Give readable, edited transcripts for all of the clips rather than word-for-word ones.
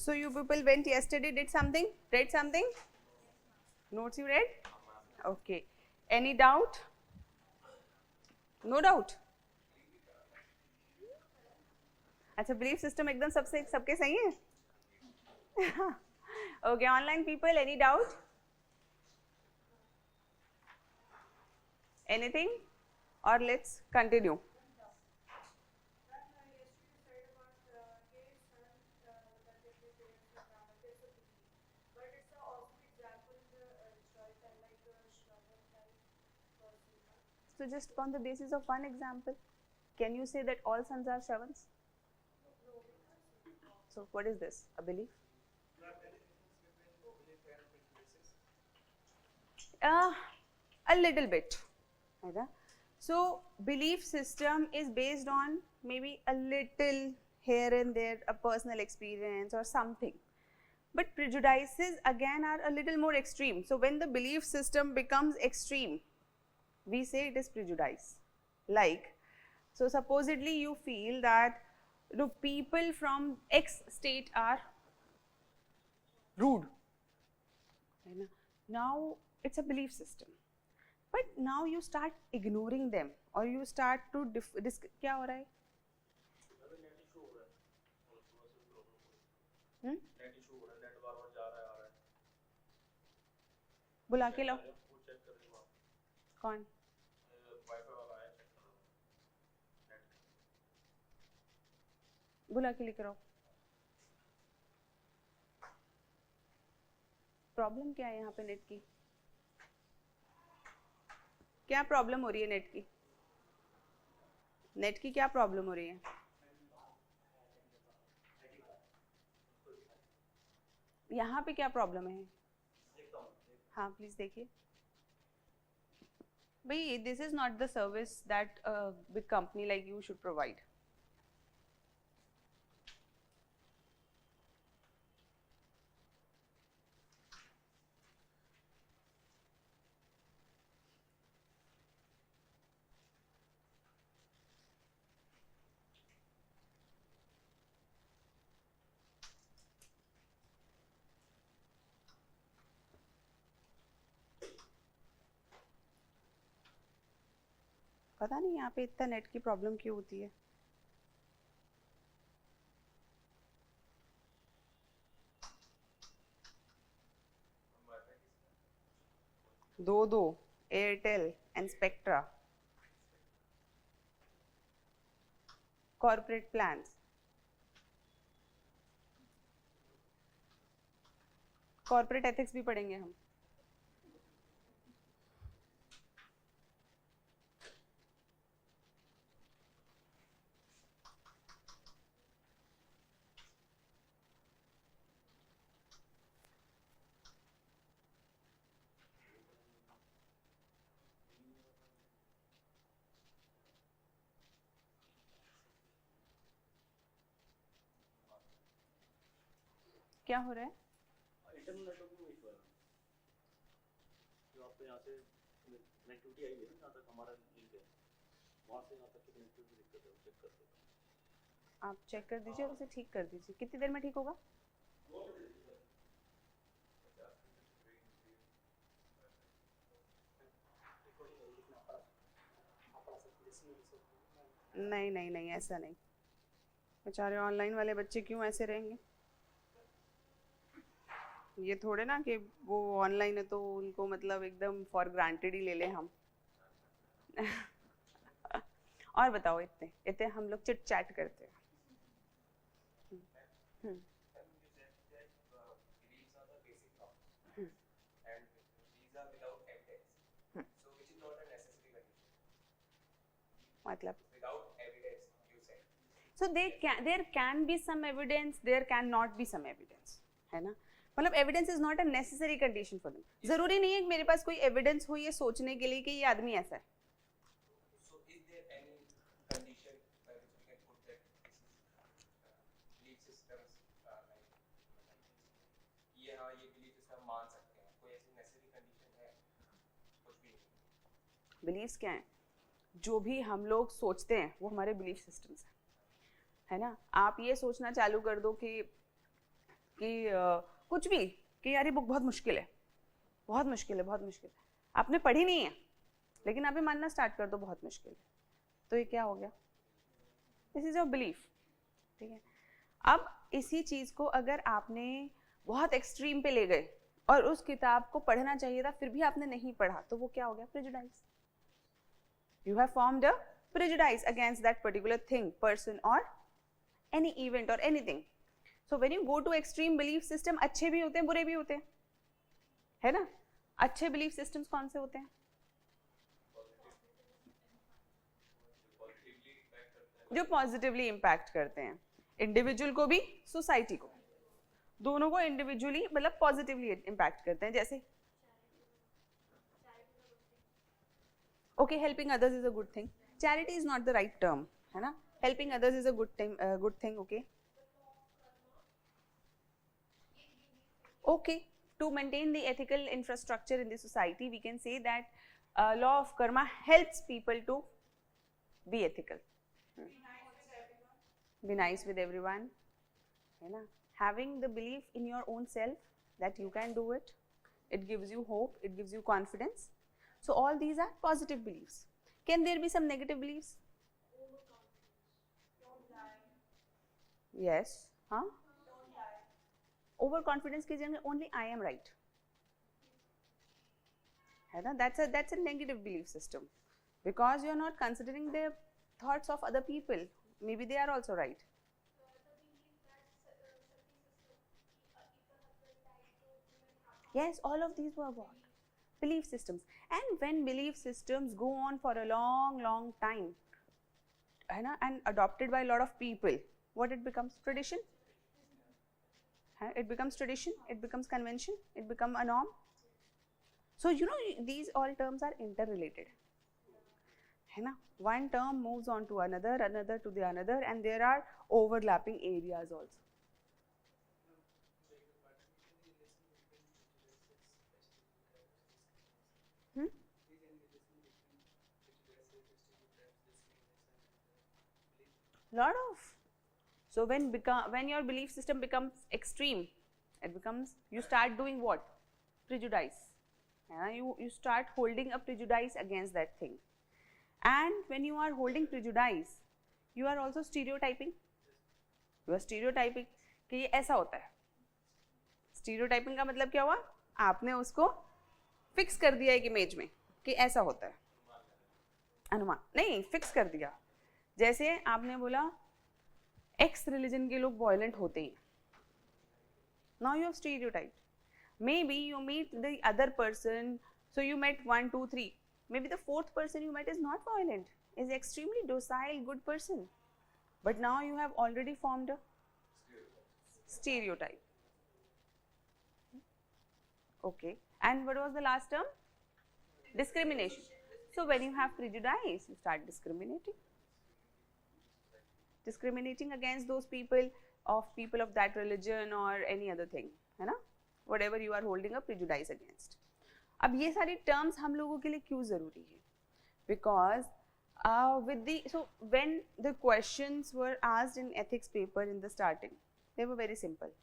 So you people went yesterday, did something, read something? Notes you read? Okay. Any doubt? No doubt? अच्छा, belief system एकदम सबके सही है? Okay, online people, any doubt? Anything? Or let's continue. So just on the basis of one example, can you say that all sons are Shravans? So what is this? A belief? A little bit. So belief system is based on maybe a little here and there, a personal experience or something. But prejudices again are a little more extreme. So when the belief system becomes extreme, we say it is prejudice. Like, so supposedly you feel that people from X state are rude. Now it's a belief system. But now you start ignoring them or you start to क्या हो रहा है? बुला के लाओ. कौन? बुला के लेकर आओ. प्रॉब्लम क्या है यहाँ पे नेट की? क्या प्रॉब्लम हो रही है नेट की? नेट की क्या प्रॉब्लम हो रही है? यहाँ पे क्या प्रॉब्लम है? हाँ प्लीज देखिए. भाई this is not the service that big company like you should provide. पता नहीं यहाँ पे इतना नेट की प्रॉब्लम क्यों होती है. दो Airtel and spectra corporate plans. Corporate ethics भी पढ़ेंगे हम. क्या हो रहा है? इंटरनल नेटवर्किंग में इशू है जो आपको यहाँ से कनेक्टिविटी आई है ना, जहाँ तक हमारा लिंक है वहाँ से यहाँ तक की कनेक्टिविटी दिक्कत है, चेक कर सकते हैं. आप चेक कर दीजिए और उसे ठीक कर दीजिए. कितनी देर में ठीक होगा? नहीं ऐसा नहीं. बेचारे ऑनलाइन वाले बच्चे क्यों ऐसे रहेंगे? ये थोड़े ना कि वो ऑनलाइन है तो उनको मतलब एकदम फॉर ग्रांटेड ही ले लें हम. और बताओ, इतने हम लोग चिट चैट करते हैं. मतलब so there can be some evidence, there can not be some evidence, है ना. मतलब evidence is not a necessary condition for them. जरूरी नहीं है कि मेरे पास कोई एविडेंस हो ये सोचने के लिए कि ये आदमी ऐसा है. So is there any condition by which we can put that belief systems ये हाँ ये belief system मान सकते हैं? कोई ऐसी नेसेसरी कंडीशन है? कुछ भी नहीं. बिलीव्स क्या है? जो भी हम लोग सोचते हैं वो हमारे बिलीफ सिस्टम्स है ना. आप ये सोचना चालू कर दो कि कि कुछ भी कि यार ये बुक बहुत मुश्किल है, बहुत मुश्किल है, बहुत मुश्किल है, आपने पढ़ी नहीं है लेकिन अभी मानना स्टार्ट कर दो बहुत मुश्किल है, तो ये क्या हो गया? दिस इज योर बिलीफ, ठीक है। अब इसी चीज को अगर आपने बहुत एक्सट्रीम पे ले गए और उस किताब को पढ़ना चाहिए था फिर भी आपने नहीं पढ़ा, तो वो क्या हो गया? Prejudice. You have formed a prejudice against that particular thing, person or any event or anything. So when you go to extreme belief system, अच्छे भी होते हैं बुरे भी होते हैं, है ना? अच्छे belief systems कौन से होते हैं? जो positively impact करते हैं, individual को भी society को, दोनों को individually मतलब positively impact करते हैं. जैसे okay, helping others is a good thing. Charity is not the right term, है ना? Helping others is a good thing, okay. Okay, to maintain the ethical infrastructure in the society, we can say that law of karma helps people to be ethical. Be nice with everyone, है ना? Having the belief in your own self that you can do it, it gives you hope, it gives you confidence. So all these are positive beliefs. Can there be some negative beliefs? Yes. Huh? Overconfidence की जगह only I am right. है ना? That's a negative belief system because you are not considering the thoughts of other people. Maybe they are also right. Yes, all of these were what? Belief systems. And when belief systems go on for a long time, है ना, and adopted by a lot of people, what it becomes? Tradition. It becomes tradition, it becomes convention, it becomes a norm. So you know these all terms are interrelated, है ना? One term moves on to another, another to the another, and there are overlapping areas also. Lot of. So when your belief system becomes extreme, it becomes, you start doing what? Prejudice. You start holding a prejudice against that thing. And when you are holding prejudice, you are also stereotyping. You are stereotyping कि ये ऐसा होता है. Stereotyping का मतलब क्या हुआ? आपने उसको फिक्स कर दिया एक इमेज में कि ऐसा होता है. अनुमान नहीं, फिक्स कर दिया. जैसे आपने बोला एक्स रिलीजन के लोग वायलेंट होते हैं. Now you have stereotyped. Maybe you meet the other person, so you met 1, 2, 3. Maybe the fourth person you met is not violent, is extremely docile, good person. But now you have already formed a stereotype. Okay. And what was the last term? Discrimination. So when you have prejudice, you start discriminating. Discriminating against those people of that religion or any other thing, है ना? Whatever you are holding a prejudice against. अब ये सारी terms हम लोगों के लिए क्यों ज़रूरी है? Because when the questions were asked in ethics paper in the starting, they were very simple.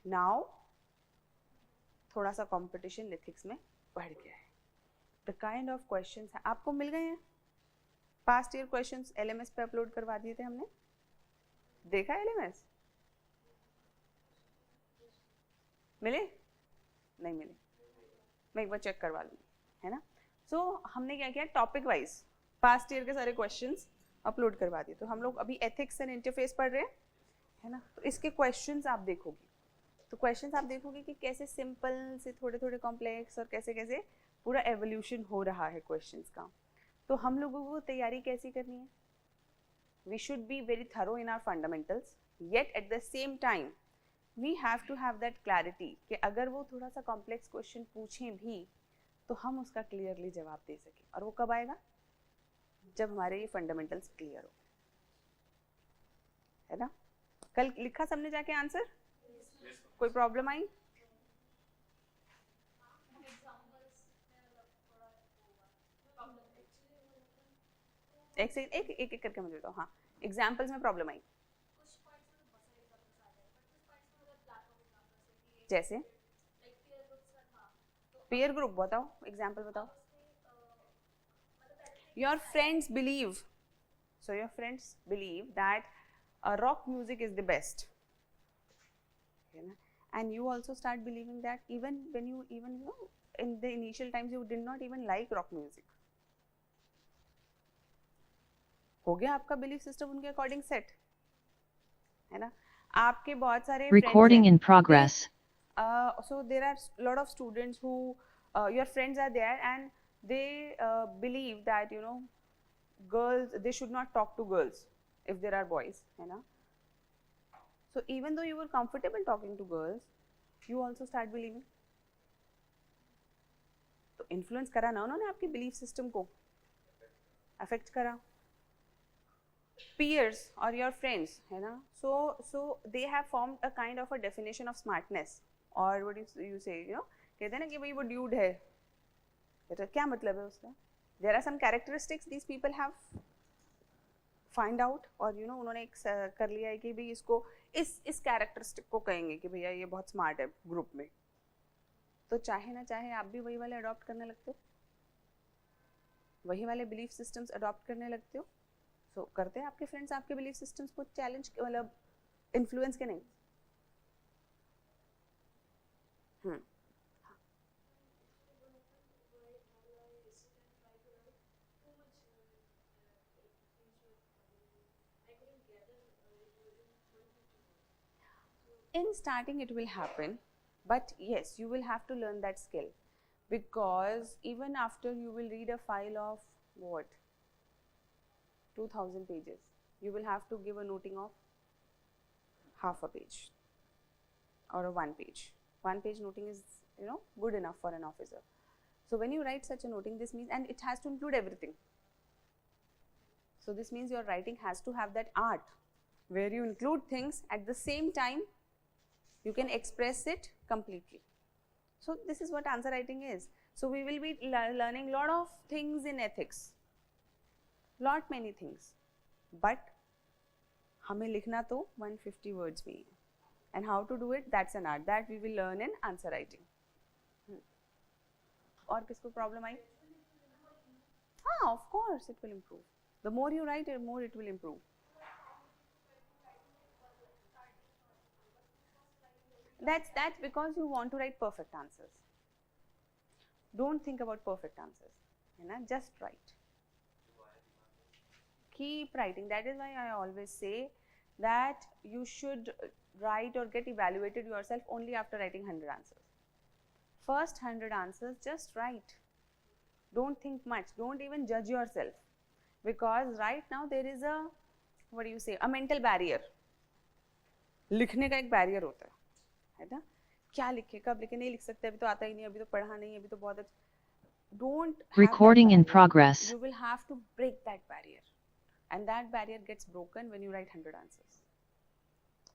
Now थोड़ा सा competition ethics में बढ़ गया है. The kind of questions आपको मिल गए हैं? Past year questions LMS पे upload करवा दिए थे हमने. देखा LMS? मिले? नहीं मिले. मैं एक बार चेक करवा लूँगी, है ना? So हमने क्या किया? टॉपिक वाइज पास्ट ईयर के सारे क्वेश्चंस अपलोड करवा दिए. तो हम लोग अभी एथिक्स एंड इंटरफेस पढ़ रहे हैं, है ना? तो इसके क्वेश्चंस आप देखोगे, तो क्वेश्चंस आप देखोगे कि कैसे सिंपल से थोड़े थोड़े कॉम्प्लेक्स और कैसे कैसे पूरा एवोल्यूशन हो रहा है क्वेश्चंस का. तो हम लोगों को तैयारी कैसी करनी है? We should be very thorough in our fundamentals, yet at the same time we have to have that clarity कि अगर वो थोड़ा सा कॉम्प्लेक्स क्वेश्चन पूछें भी तो हम उसका क्लियरली जवाब दे सकें. और वो कब आएगा? जब हमारे ये फंडामेंटल्स क्लियर हो, है ना? कल लिखा सबने जाके आंसर? कोई प्रॉब्लम आई? एक सेकंड, एक करके मुझे बताओ. हाँ, एग्जाम्पल्स में प्रॉब्लम आई. जैसे peer group बताओ, example बताओ. Your friends believe, so your friends believe that rock music is the best, you know, and you also start believing that even when you in the initial times you did not even like rock music. हो गया आपका belief system उनके according set, है ना. आपके बहुत सारे Recording friends in progress. so there are lot of students who your friends are there and they believe that girls, they should not talk to girls if there are boys, है ना. So even though you were comfortable talking to girls, you also start believing. तो influence करा ना उन्होंने आपकी belief system को, affect करा. Peers or your friends, है ना, so they have formed a kind of a definition of smartness, or what you say, कहते हैं ना कि भाई वो dude है, तो क्या मतलब है उसका. There are some characteristics these people have find out, और उन्होंने एक कर लिया है कि भाई इसको इस characteristic को कहेंगे कि भैया ये बहुत smart है group में. तो चाहे ना चाहे आप भी वही वाले adopt करने लगते हो, वही वाले belief systems adopt करने लगते हो. So करते हैं आपके friends आपके belief systems को challenge मतलब influence के नहीं. In starting it will happen, but yes, you will have to learn that skill, because even after you will read a file of what, 2000 pages, you will have to give a noting of half a page or a 1 page. 1 page noting is good enough for an officer. So when you write such a noting, this means, and it has to include everything. So this means your writing has to have that art where you include things at the same time you can express it completely. So this is what answer writing is. So we will be learning lot of things in ethics, lot many things, but हमें लिखना तो 150 words में, and how to do it, that's an art that we will learn in answer writing. और किसको problem आई? हाँ, of course it will improve. The more you write, the more it will improve. That's because you want to write perfect answers. Don't think about perfect answers, just write. Keep writing. That is why I always say that you should write or get evaluated yourself only after writing 100 answers. First 100 answers, just write. Don't think much. Don't even judge yourself, because right now there is a, what do you say, a mental barrier. लिखने का एक barrier होता है ना, क्या लिखे, कब लिखे, नहीं लिख सकते, अभी तो आता ही नहीं, अभी तो पढ़ा नहीं, अभी तो बहुत अच्छा. Don't have Recording in that barrier. progress. You will have to break that barrier, and that barrier gets broken when you write 100 answers.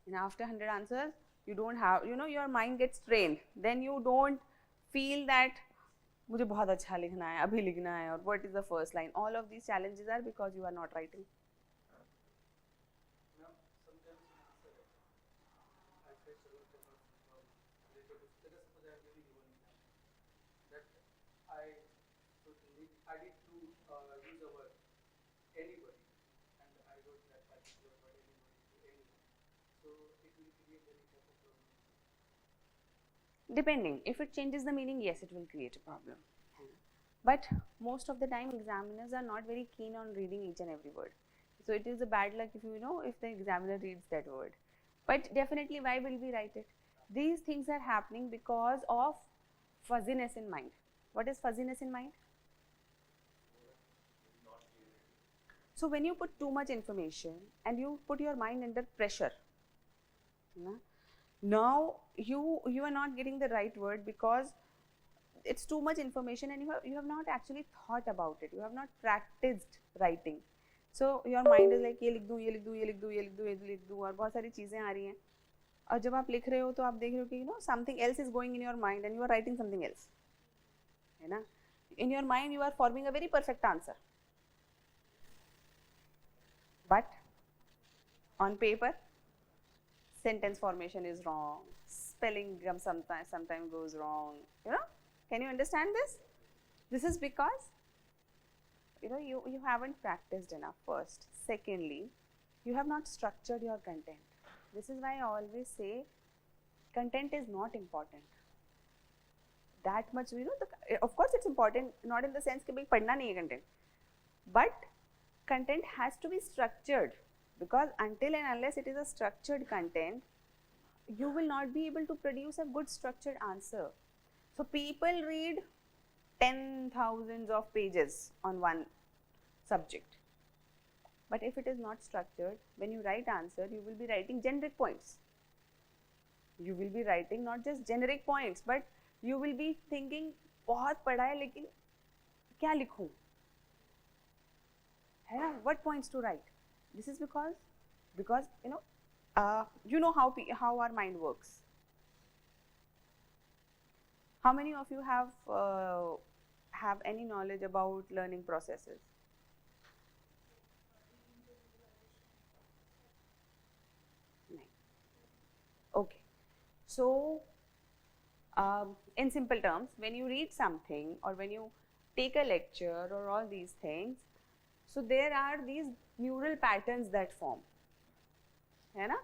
And after 100 answers, you don't have, your mind gets trained. Then you don't feel that मुझे बहुत अच्छा लिखना है, अभी लिखना है, और what is the first line. All of these challenges are because you are not writing. I did to use a word anybody, and I wrote that particular word anybody to anyone. So it will create any type of problem. Depending, if it changes the meaning, yes, it will create a problem. But most of the time, examiners are not very keen on reading each and every word. So it is a bad luck if if the examiner reads that word. But definitely, why will we write it? These things are happening because of fuzziness in mind. What is fuzziness in mind? So when you put too much information and you put your mind under pressure, now you are not getting the right word because it's too much information and you have not actually thought about it. You have not practiced writing. So your mind is like ये लिख दूँ, ये लिख दूँ, ये लिख दूँ, ये लिख दूँ, ये लिख दूँ, और बहुत सारी चीजें आ रही हैं. और जब आप लिख रहे हो तो आप देख रहे हो कि something else is going in your mind and you are writing something else, है ना? In your mind you are forming a very perfect answer, but on paper sentence formation is wrong, spelling sometimes goes wrong, you know. Can you understand this? This is because, you know, you haven't practiced enough first. Secondly, you have not structured your content. This is why I always say content is not important. That much, you know, of course it's important, not in the sense that padna nahi hai content, but content has to be structured, because until and unless it is a structured content, you will not be able to produce a good structured answer. So people read 10,000s of pages on one subject, but if it is not structured, when you write answer, you will be writing generic points. You will be writing not just generic points, but you will be thinking बहुत पढ़ा है लेकिन क्या लिखूं, है ना? What points to write? This is because you know how our mind works. How many of you have any knowledge about learning processes? Okay, so in simple terms, when you read something or when you take a lecture or all these things, so there are these neural patterns that form, hai na?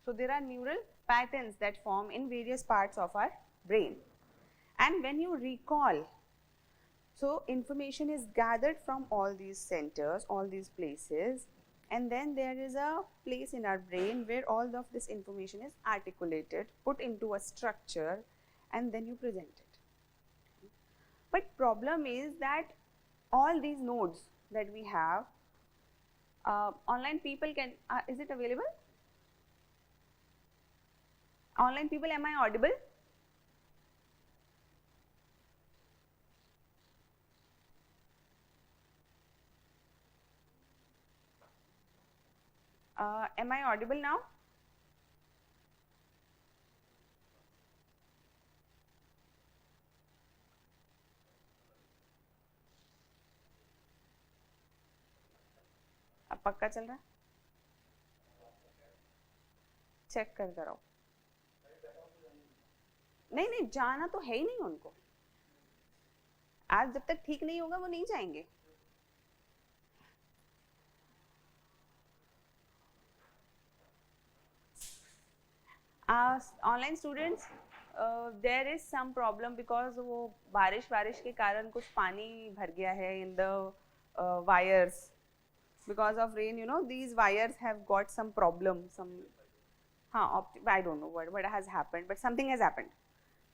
So there are neural patterns that form in various parts of our brain, and when you recall, so information is gathered from all these centers, all these places, and then there is a place in our brain where all of this information is articulated, put into a structure, and then you present it. But problem is that all these nodes that we have, online people can, is it available? Online people, am I audible? Am I audible now? अब पक्का चल रहा है? Check करता रहो. नहीं नहीं, जाना तो है ही नहीं उनको. आज जब तक ठीक नहीं होगा वो नहीं जाएंगे. Online students, there is some problem because वो बारिश के कारण कुछ पानी भर गया है in the wires. Because of rain, you know, these wires have got some problem, I don't know what has happened, but something has happened,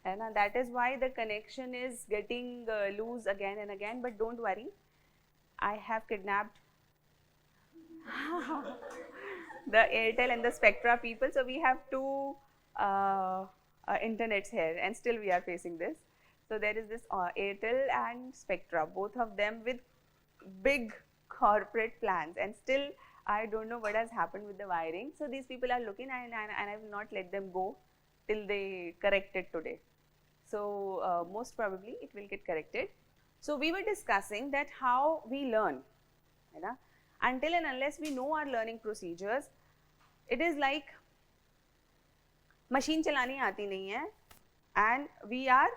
and that is why the connection is getting loose again and again. But don't worry, I have kidnapped the Airtel and the Spectra people, so we have two internets here, and still we are facing this. So there is this Airtel and Spectra, both of them with big corporate plans, and still I don't know what has happened with the wiring. So these people are looking, and I will not let them go till they correct it today. So most probably it will get corrected. So we were discussing that how we learn, until and unless we know our learning procedures, it is like machine chalani aati nahi hai, and we are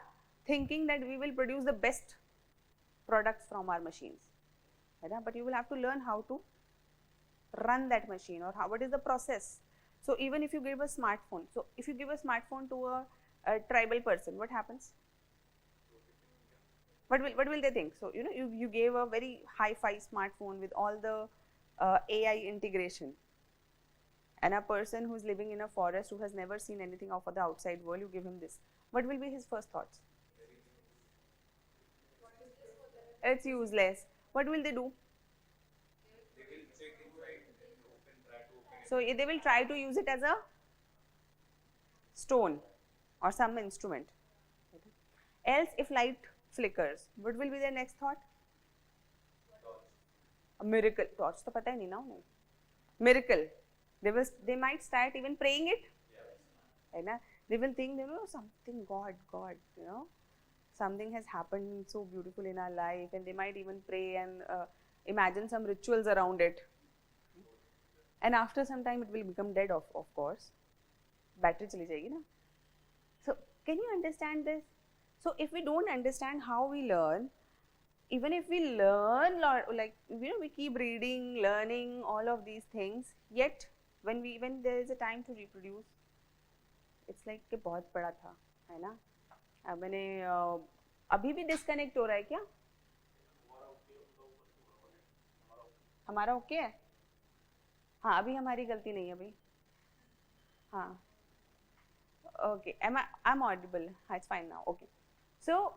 thinking that we will produce the best products from our machines. But you will have to learn how to run that machine, or what is the process. So even if you give a smartphone, so if you give a smartphone to a tribal person, what happens? What will they think? So you gave a very hi-fi smartphone with all the AI integration, and a person who is living in a forest who has never seen anything of the outside world, you give him this. What will be his first thoughts? It's useless. What will they do? So they will try to use it as a stone or some instrument. Else, if light flickers, what will be their next thought? A miracle. Torch to pata hai nahi na unhe. Miracle. They might start even praying it. They will think, something God, something has happened so beautiful in our life, and they might even pray and imagine some rituals around it. And after some time it will become dead, of course. Battery chali jayegi na. So can you understand this? So if we don't understand how we learn, even if we learn, like we keep reading, learning all of these things, yet when there is a time to reproduce, it's like कि बहुत बड़ा था, है ना? अब मैंने अभी भी डिस्कनेक्ट हो रहा है क्या? हमारा ओके है? हाँ, अभी हमारी गलती नहीं है भाई. हाँ. Okay, I'm audible. It's fine now. Okay. So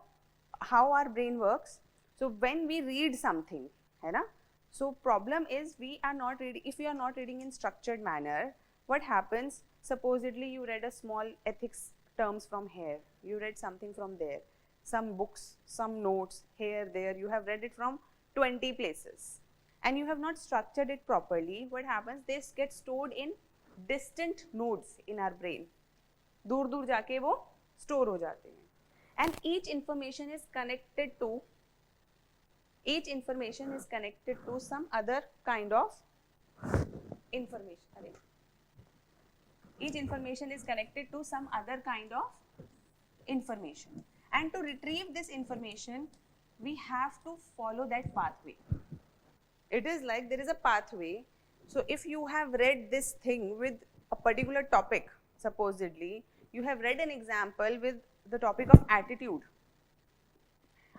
how our brain works? So when we read something, है ना? So problem is we are not reading. If we are not reading in structured manner, what happens? Supposedly you read a small ethics terms from here. You read something from there. Some books, some notes here, there. You have read it from 20 places, and you have not structured it properly. What happens? This gets stored in distant nodes in our brain. दूर दूर जाके वो store हो जाते हैं. And each information is connected to some other kind of information. Each information is connected to some other kind of information, and to retrieve this information we have to follow that pathway. It is like there is a pathway. So if you have read this thing with a particular topic, supposedly you have read an example with the topic of attitude.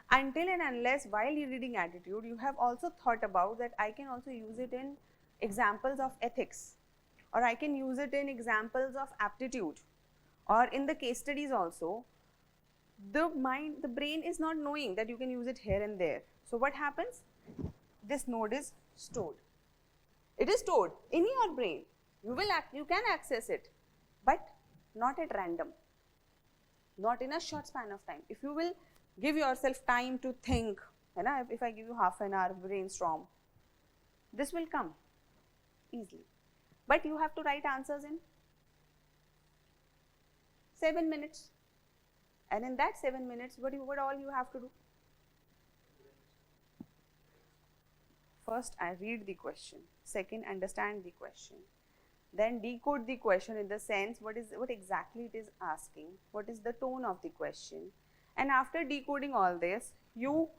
Until and unless while you are reading attitude, you have also thought about that I can also use it in examples of ethics, or I can use it in examples of aptitude, or in the case studies also. The brain is not knowing that you can use it here and there. So what happens? This node is stored. It is stored in your brain. You can access it, but not at random, not in a short span of time. If you will give yourself time to think, you know, if I give you half an hour brainstorm, this will come easily. But you have to write answers in 7 minutes, and in that 7 minutes, what all you have to do? First, I read the question. Second, understand the question. Then decode the question in the sense what exactly it is asking, what is the tone of the question, and after decoding all this, you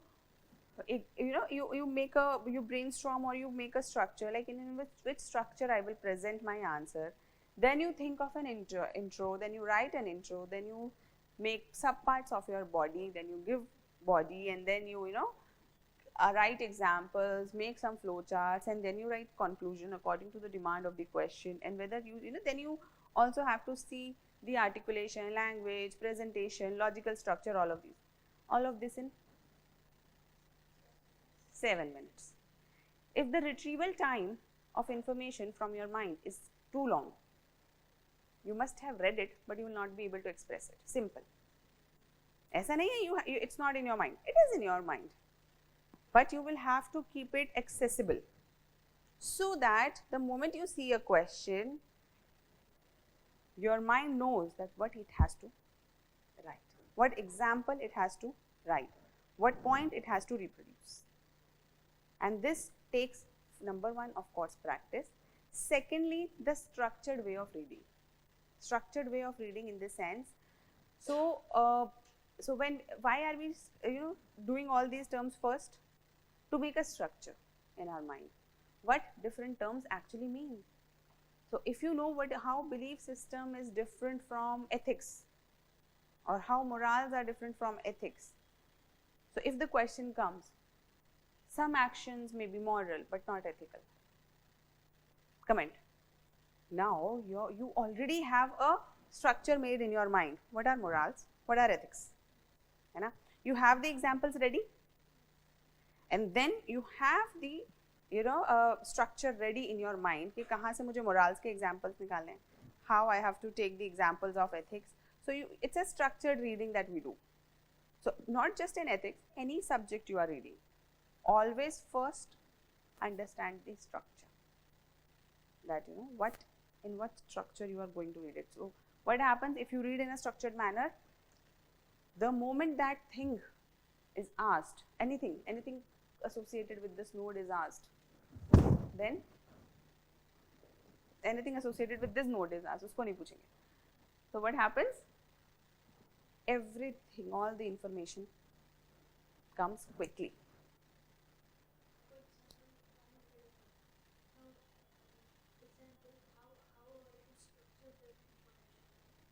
brainstorm, or you make a structure, like in which structure I will present my answer. Then you think of an intro, then you write an intro, then you make subparts of your body, then you give body, and then you write examples, make some flowcharts, and then you write conclusion according to the demand of the question. And whether then you also have to see the articulation, language, presentation, logical structure, all of this in 7 minutes. If the retrieval time of information from your mind is too long, you must have read it, but you will not be able to express it. Simple. ऐसा नहीं है it's not in your mind. It is in your mind. But you will have to keep it accessible, so that the moment you see a question, your mind knows that what it has to write, what example it has to write, what point it has to reproduce. And this takes, number one, of course, practice. Secondly, the structured way of reading. Structured way of reading in this sense. So, why are we doing all these terms first? To make a structure in our mind, what different terms actually mean. So if you know how belief system is different from ethics, or how morals are different from ethics, so if the question comes, some actions may be moral but not ethical, comment. Now you already have a structure made in your mind. What are morals? What are ethics? You have the examples ready, and then you have the structure ready in your mind कि कहाँ से मुझे morals के examples निकालने हैं, how I have to take the examples of ethics. So it's a structured reading that we do. So not just in ethics, any subject you are reading, always first understand the structure, that in what structure you are going to read it. So what happens if you read in a structured manner? The moment that thing is asked, anything associated with this node is asked, then anything associated with this node is asked, usko nahi puchenge. So what happens? everything, all the information comes quickly.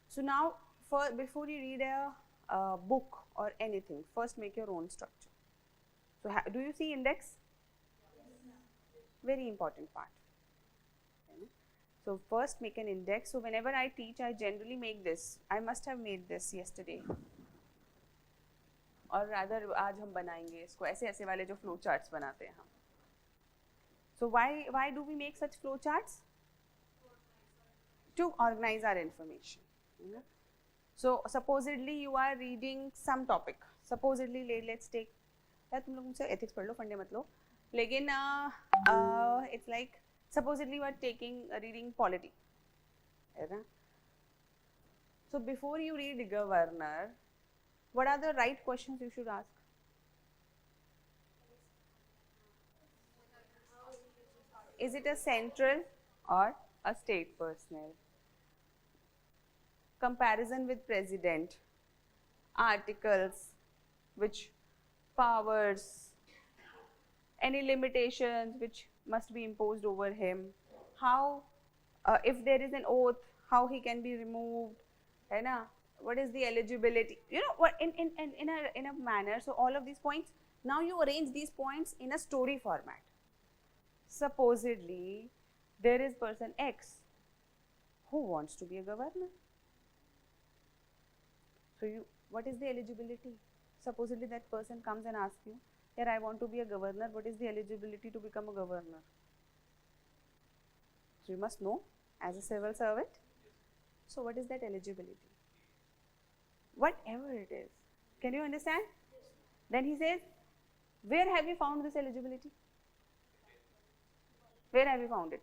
So now, before you read a book or anything, first make your own structure. So do you see index? Very important part. Okay. So first make an index. So whenever I teach, I generally make this. I must have made this yesterday. और rather आज हम बनाएंगे इसको ऐसे ऐसे वाले जो flow charts बनाते हैं हम. So why do we make such flow charts? To organize our information. So supposedly you are reading some topic. Supposedly let's take. यार तुम लोग मुझसे ethics पढ़ लो, फंडे मत लो. लेकिन it's like supposedly you are reading polity. So before you read governor, what are the right questions you should ask? Is it a central or a state personnel? Comparison with president, articles, which powers, any limitations which must be imposed over him, how, if there is an oath, how he can be removed, hai na? What is the eligibility, you know, what in a manner. So all of these points, now you arrange these points in a story format. Supposedly there is person X who wants to be a governor. So what is the eligibility? Supposedly that person comes and asks you, here I want to be a governor, what is the eligibility to become a governor? So you must know as a civil servant. So what is that eligibility? Whatever it is. Can you understand? Then he says, where have you found this eligibility? Where have you found it?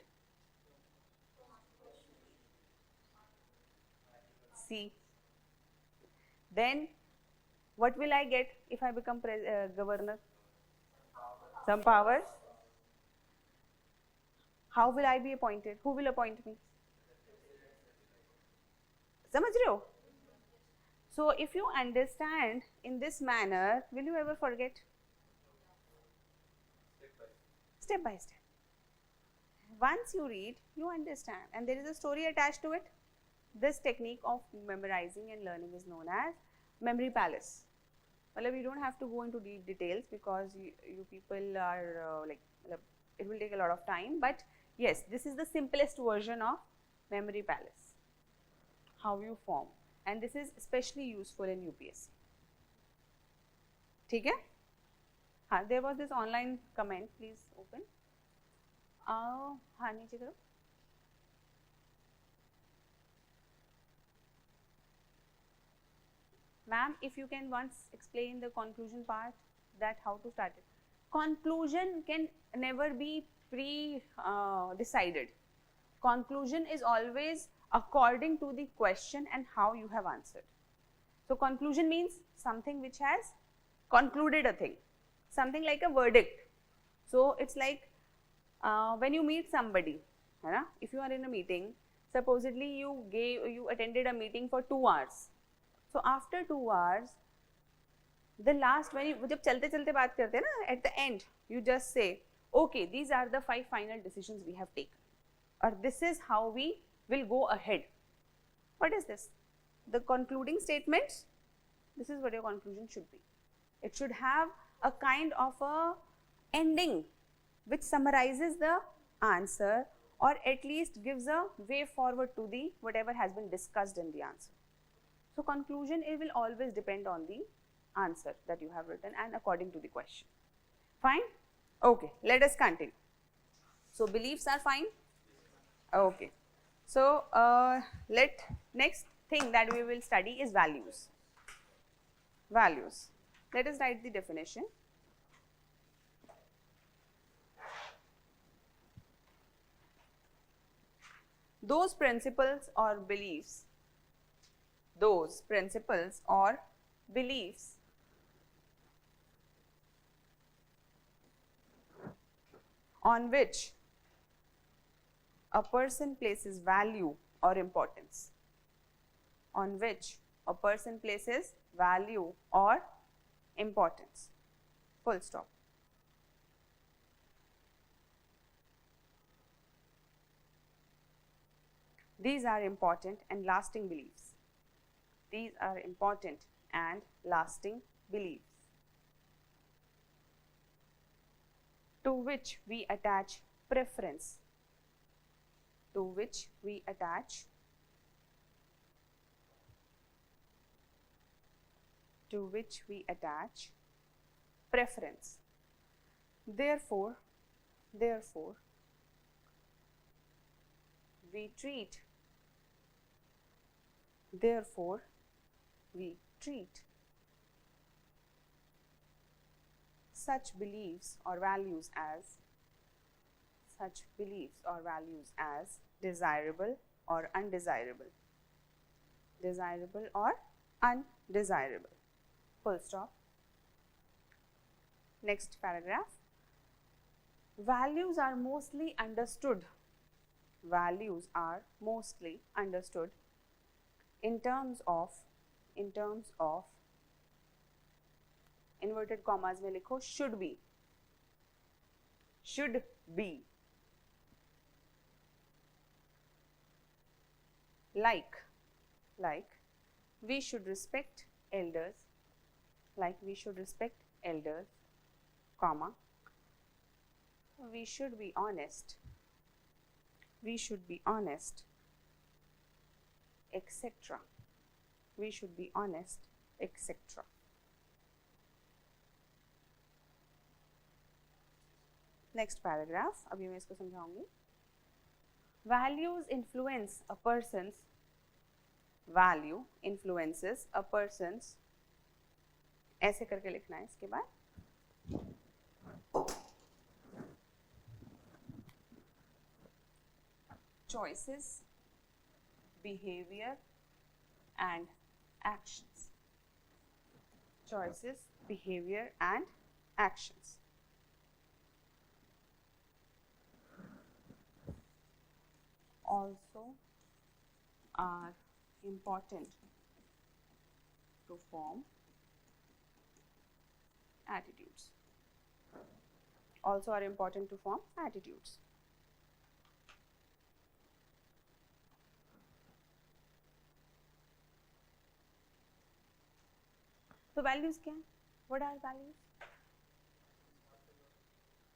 C. Then what will I get if I become governor? Some powers. How will I be appointed? Who will appoint me? समझ रहे हो? So if you understand in this manner, will you ever forget? Step by step. Once you read, you understand, and there is a story attached to it. This technique of memorizing and learning is known as memory palace. Well, we don't have to go into deep details because you people are it will take a lot of time, but yes, this is the simplest version of memory palace, how you form, and this is especially useful in UPSC. ठीक है? There was this online comment, please open. हाँ, नीचे करो. Ma'am, if you can once explain the conclusion part, that how to start it. Conclusion can never be decided. Conclusion is always according to the question and how you have answered. So conclusion means something which has concluded a thing, something like a verdict. So it's like when you meet somebody, if you are in a meeting, supposedly you attended a meeting for 2 hours. So after 2 hours, the last, when you जब चलते चलते बात करते हैं ना, at the end you just say, okay, these are the 5 final decisions we have taken, or this is how we will go ahead. What is this? The concluding statements. This is what your conclusion should be. It should have a kind of a ending which summarizes the answer, or at least gives a way forward to the whatever has been discussed in the answer. So conclusion, it will always depend on the answer that you have written and according to the question. Fine? Okay, let us continue. So beliefs are fine? Okay. So next thing that we will study is values. Values. Let us write the definition. Those principles or beliefs on which a person places value or importance, on which a person places value or importance. Full stop. These are important and lasting beliefs. These are important and lasting beliefs to which we attach preference, to which we attach preference. Therefore, we treat such beliefs or values as desirable or undesirable. Full stop. Next paragraph. Values are mostly understood in terms of inverted commas में लिखो should be like we should respect elders, comma, we should be honest, etc. Next paragraph, अभी मैं इसको समझाऊंगी. Value influences a person's ऐसे करके लिखना है इसके बाद. Choices, behavior and actions. Also are important to form attitudes. So values क्या? What are values?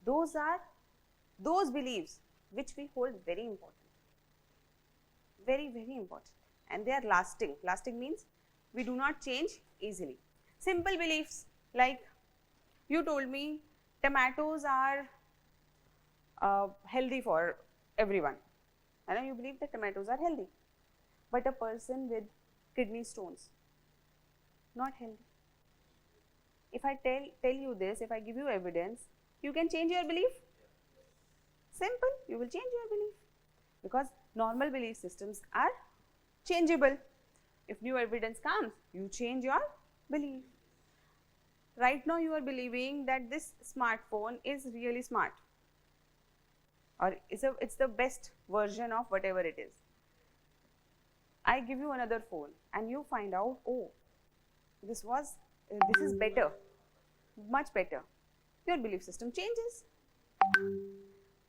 Those are those beliefs which we hold very important. Very, very important, and they are lasting. Lasting means we do not change easily. Simple beliefs like you told me tomatoes are healthy for everyone. I know you believe that tomatoes are healthy, but a person with kidney stones, not healthy. If I tell you this, if I give you evidence, you can change your belief. Simple, you will change your belief because normal belief systems are changeable. If new evidence comes, you change your belief. Right now you are believing that this smartphone is really smart or it's the best version of whatever it is. I give you another phone and you find out, oh, this is better, much better. Your belief system changes.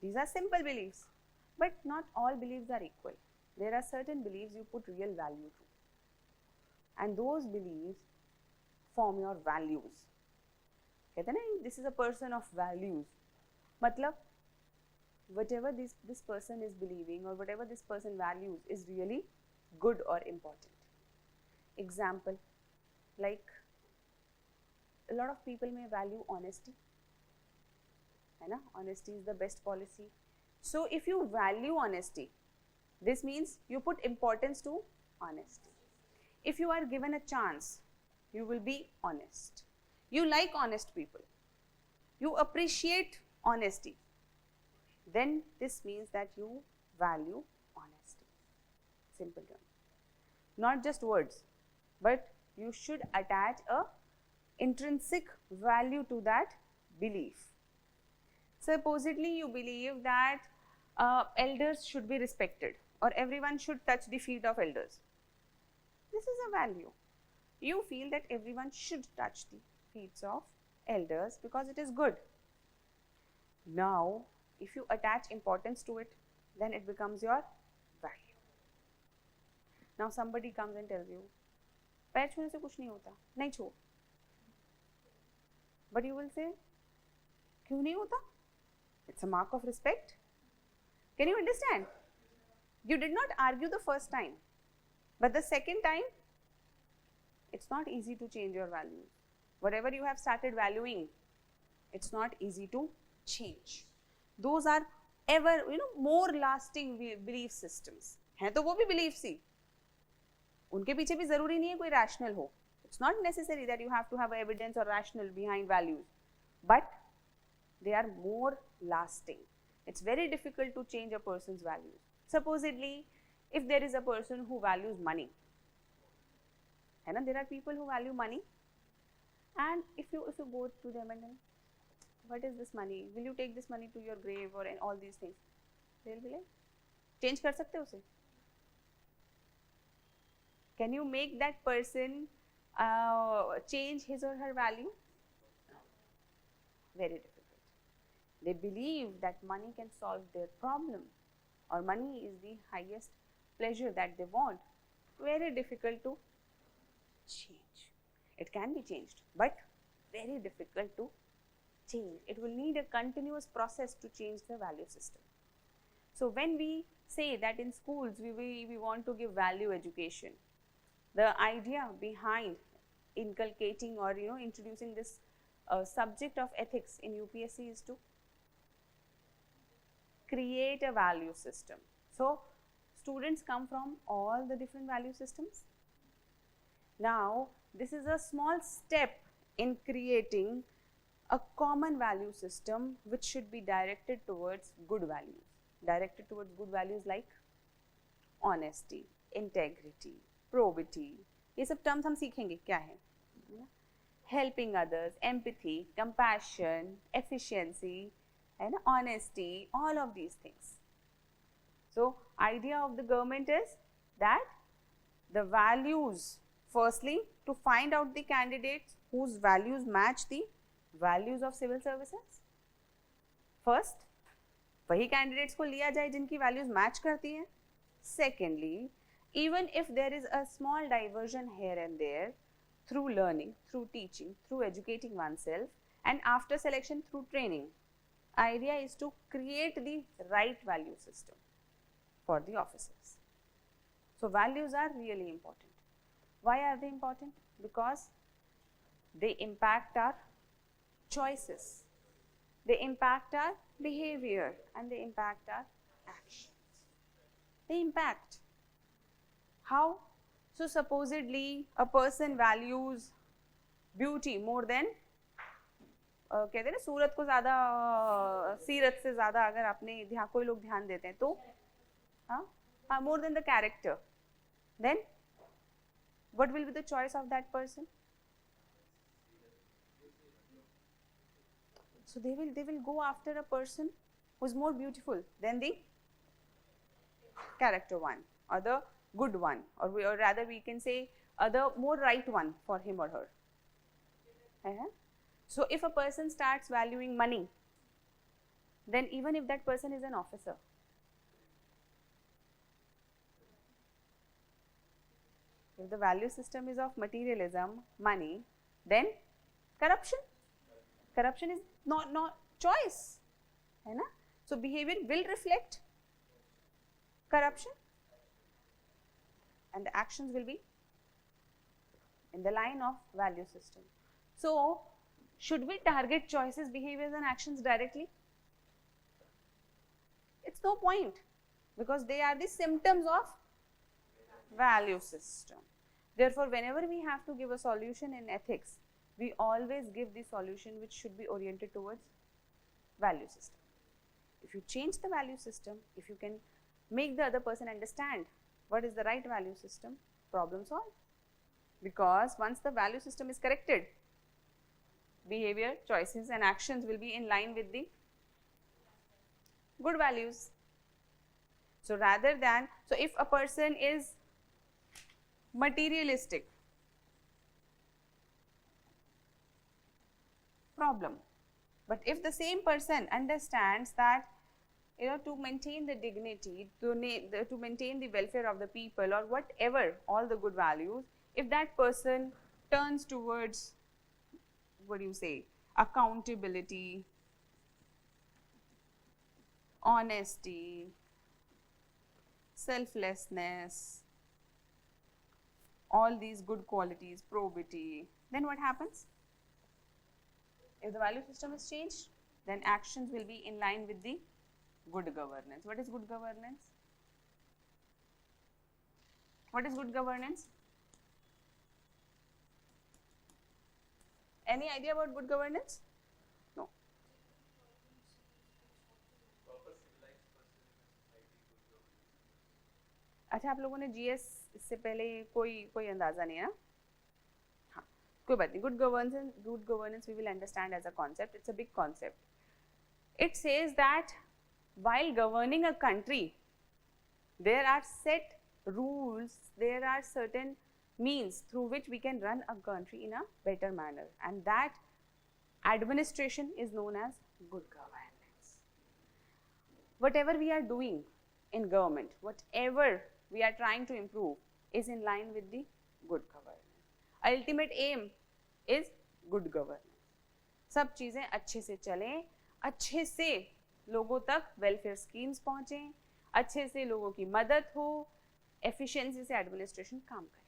These are simple beliefs. But not all beliefs are equal. There are certain beliefs you put real value to, and those beliefs form your values. कहते हैं ना, this is a person of values. मतलब whatever this person is believing or whatever this person values is really good or important. Example, like a lot of people may value honesty. है ना? Honesty is the best policy. So if you value honesty, this means you put importance to honesty. If you are given a chance, you will be honest. You like honest people. You appreciate honesty. Then this means that you value honesty. Simple term. Not just words, but you should attach a intrinsic value to that belief. Supposedly you believe that elders should be respected or everyone should touch the feet of elders. This is a value. you feel that everyone should touch the feet of elders because it is good. Now, if you attach importance to it, then it becomes your value. Now, somebody comes and tells you, पैर छूने से कुछ नहीं होता, नहीं छू. But you will say, क्यों नहीं होता? It's a mark of respect. Can you understand? You did not argue the first time, but the second time, it's not easy to change your values. Whatever you have started valuing, it's not easy to change. Those are ever, more lasting belief systems. हैं तो वो भी beliefs ही. उनके पीछे भी जरूरी नहीं है कोई rational हो. It's not necessary that you have to have evidence or rational behind values, but they are more lasting. It's very difficult to change a person's values. Supposedly, if there is a person who values money, there are people who value money, and if you go to them and then, what is this money? Will you take this money to your grave or all these things? They'll be like, change कर सकते हो उसे? Can you make that person change his or her value? No. Very difficult. They believe that money can solve their problem, or money is the highest pleasure that they want. Very difficult to change. It can be changed, but very difficult to change. It will need a continuous process to change the value system. So when we say that in schools we want to give value education, the idea behind inculcating or introducing this subject of ethics in UPSC is to create a value system. So students come from all the different value systems. Now this is a small step in creating a common value system which should be directed towards good values. Directed towards good values like honesty, integrity, probity. ये सब terms हम सीखेंगे क्या है. Helping others, empathy, compassion, efficiency, and honesty, all of these things. So idea of the government is that the values, firstly to find out the candidates whose values match the values of civil services. First, वही candidates को लिया जाए जिनकी values match करती हैं. Secondly, even if there is a small diversion here and there, through learning, through teaching, through educating oneself, and after selection through training, idea is to create the right value system for the officers. So values are really important. Why are they important? Because they impact our choices, they impact our behavior, and they impact our actions. They impact. How? So supposedly a person values beauty more than कहते हैं ना सूरत को ज़्यादा सीरत से ज़्यादा अगर आपने कोई लोग ध्यान देते हैं तो more than the character, then what will be the choice of that person? So they will go after a person who is more beautiful than the character one or the good one, or rather we can say the more right one for him or her. So if a person starts valuing money, then even if that person is an officer, if the value system is of materialism, money, then corruption. Corruption is not choice, है ना? So behavior will reflect corruption, and the actions will be in the line of value system. So should we target choices, behaviors, and actions directly? It's no point, because they are the symptoms of value system. Therefore, whenever we have to give a solution in ethics, we always give the solution which should be oriented towards value system. If you change the value system, if you can make the other person understand what is the right value system, problem solved. Because once the value system is corrected, behavior, choices, and actions will be in line with the good values. So rather than, so if a person is materialistic, problem. But if the same person understands that, you know, to maintain the dignity, to maintain the welfare of the people, or whatever, all the good values, if that person turns towards, what do you say, accountability, honesty, selflessness, all these good qualities, probity, then what happens? If the value system is changed, then actions will be in line with the good governance. What is good governance? What is good governance? Any idea about good governance? No. अच्छा, आप लोगों ने GS इससे पहले कोई अंदाजा नहीं है ना? हाँ, कोई बात नहीं. Good governance we will understand as a concept. It's a big concept. It says that while governing a country, there are set rules, there are certain means through which we can run a country in a better manner, and that administration is known as good governance. Whatever we are doing in government, whatever we are trying to improve is in line with the good governance. Ultimate aim is good governance. सब चीज़ें अच्छे से चलें, अच्छे से लोगों तक welfare schemes पहुँचें, अच्छे से लोगों की मदद हो, एफिशिएंसी से एडमिनिस्ट्रेशन काम करे.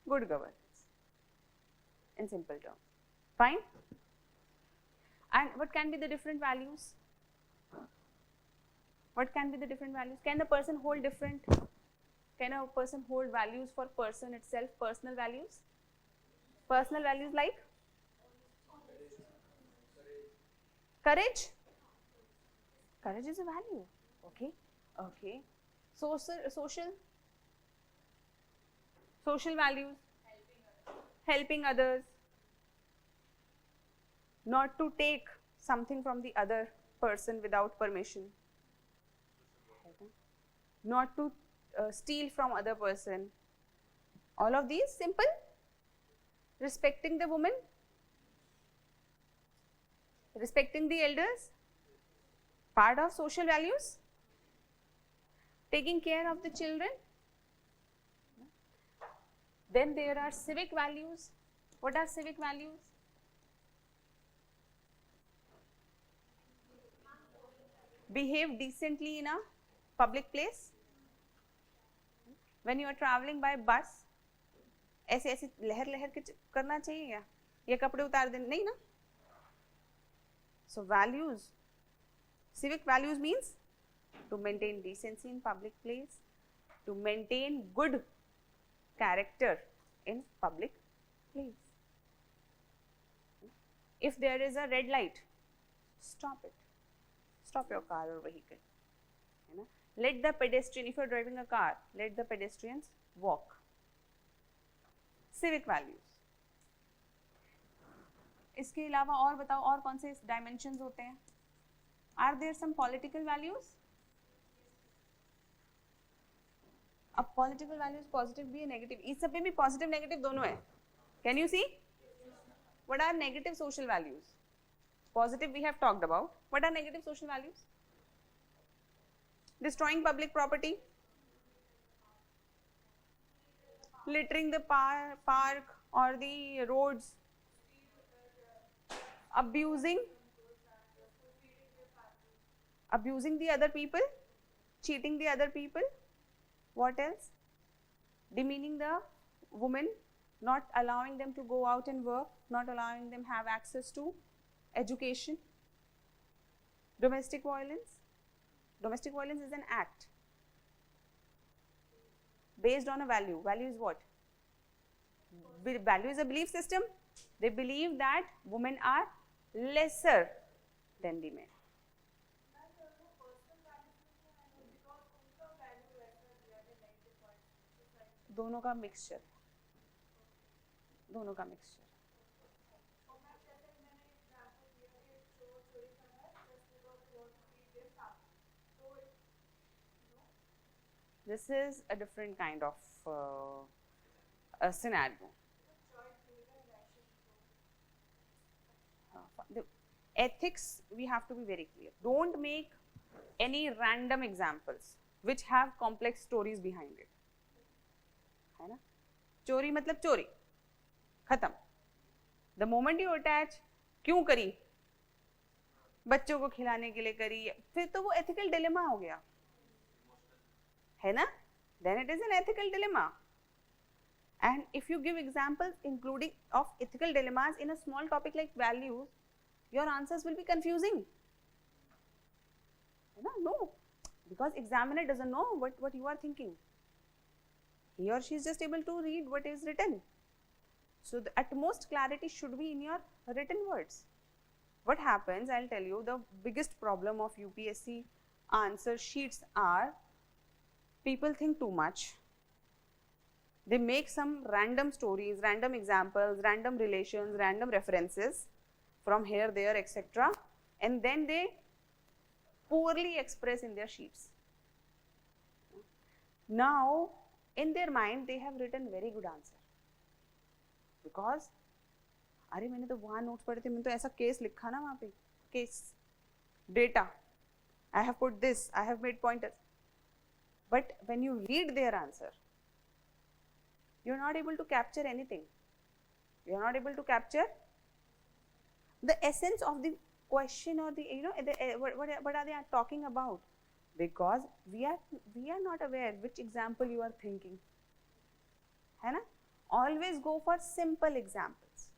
Good governance, in simple terms. Fine. And what can be the different values? What can be the different values? Can a person hold different? Can a person hold values for person itself? Personal values. Personal values like courage. Courage is a value. Okay. Okay. Social values. Helping others. Not to take something from the other person without permission. Not to steal from other person. All of these simple. Respecting the woman. Respecting the elders. Part of social values. Taking care of the children. Then there are civic values. What are civic values? Behave decently in a public place. When you are traveling by bus, ऐसे ऐसे लहर के करना चाहिए क्या? ये कपड़े उतार देने नहीं ना? So values, civic values means to maintain decency in public place, to maintain good character in public place. If there is a red light, stop it. Stop your car or vehicle. Let the pedestrian, if you are driving a car, let the pedestrians walk. Civic values. इसके अलावा और बताओ और कौन से dimensions होते हैं? Are there some political values? अब political values positive भी है negative. इस सब में भी positive negative दोनों है. Can you see? What are negative social values? Positive we have talked about. What are negative social values? Destroying public property, littering the park or the roads, abusing the other people, cheating the other people. What else? Demeaning the women, not allowing them to go out and work, not allowing them have access to education. Domestic violence. Domestic violence is an act based on a value. Value is what? Value is a belief system. They believe that women are lesser than the men. दोनों का mixture. दोनों का mixture. This is a different kind of a scenario. the ethics we have to be very clear. Don't make any random examples which have complex stories behind it. है ना? चोरी मतलब चोरी, खत्म. The moment you attach, क्यों करी? बच्चों को खिलाने के लिए करी, फिर तो वो ethical dilemma हो गया, है ना? Then it is an ethical dilemma. And if you give examples including of ethical dilemmas in a small topic like values, your answers will be confusing. No, because examiner doesn't know what you are thinking. He or she is just able to read what is written. So the utmost clarity should be in your written words. What happens, I'll tell you, the biggest problem of UPSC answer sheets are people think too much. They make some random stories, random examples, random relations, random references from here, there, etc. And then they poorly express in their sheets. Now, in their mind, they have written very good answer. Because, अरे मैंने तो वहाँ notes पढ़े थे, मैंने तो ऐसा case लिखा ना वहाँ पे, case, data, I have put this, I have made pointers. But when you read their answer, you are not able to capture anything. You are not able to capture the essence of the question or the, what are they talking about? Because we are not aware which example you are thinking. है ना? Always go for simple examples,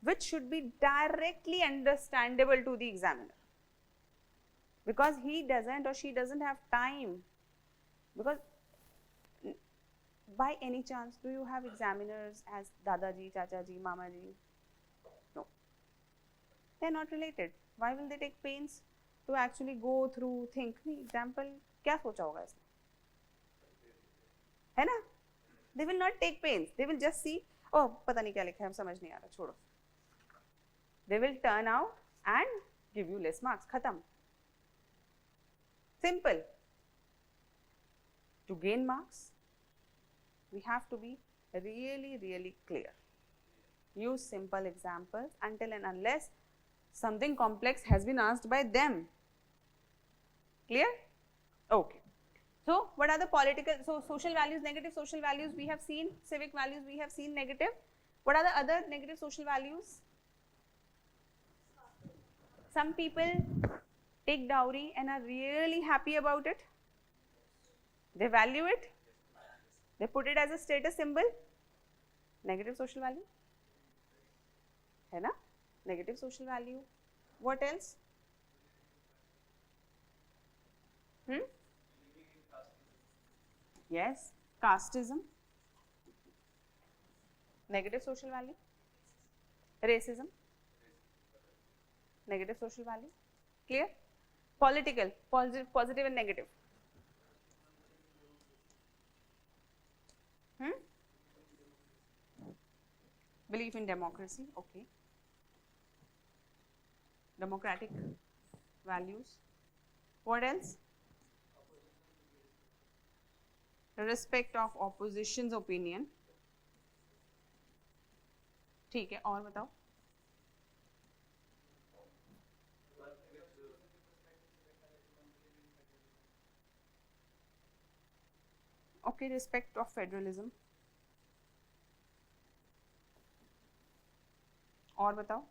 which should be directly understandable to the examiner. Because he doesn't or she doesn't have time. Because by any chance, do you have examiners as Dadaji, Chachaji, Mamaji? No. They are not related. Why will they take pains to actually go through, think, example, क्या सोचा होगा इसने? है ना? They will not take pains. They will just see, oh, पता नहीं क्या लिखा है, समझ नहीं आ रहा, छोड़ो. They will turn out and give you less marks. खत्म. Simple. To gain marks, we have to be really, really clear. Use simple examples until and unless something complex has been asked by them. Clear? Okay. So, what are the political, so social values, negative social values we have seen, civic values we have seen negative. What are the other negative social values? Some people take dowry and are really happy about it. They value it. They put it as a status symbol. Negative social value. है ना? Negative social value. What else? Yes, casteism. Negative social value. Racism. Negative social value. Clear? Political, positive and negative. Belief in democracy, okay. Democratic values. What else? Respect of opposition's opinion. ठीक है, और बताओ. Okay, respect of federalism. और बताओ.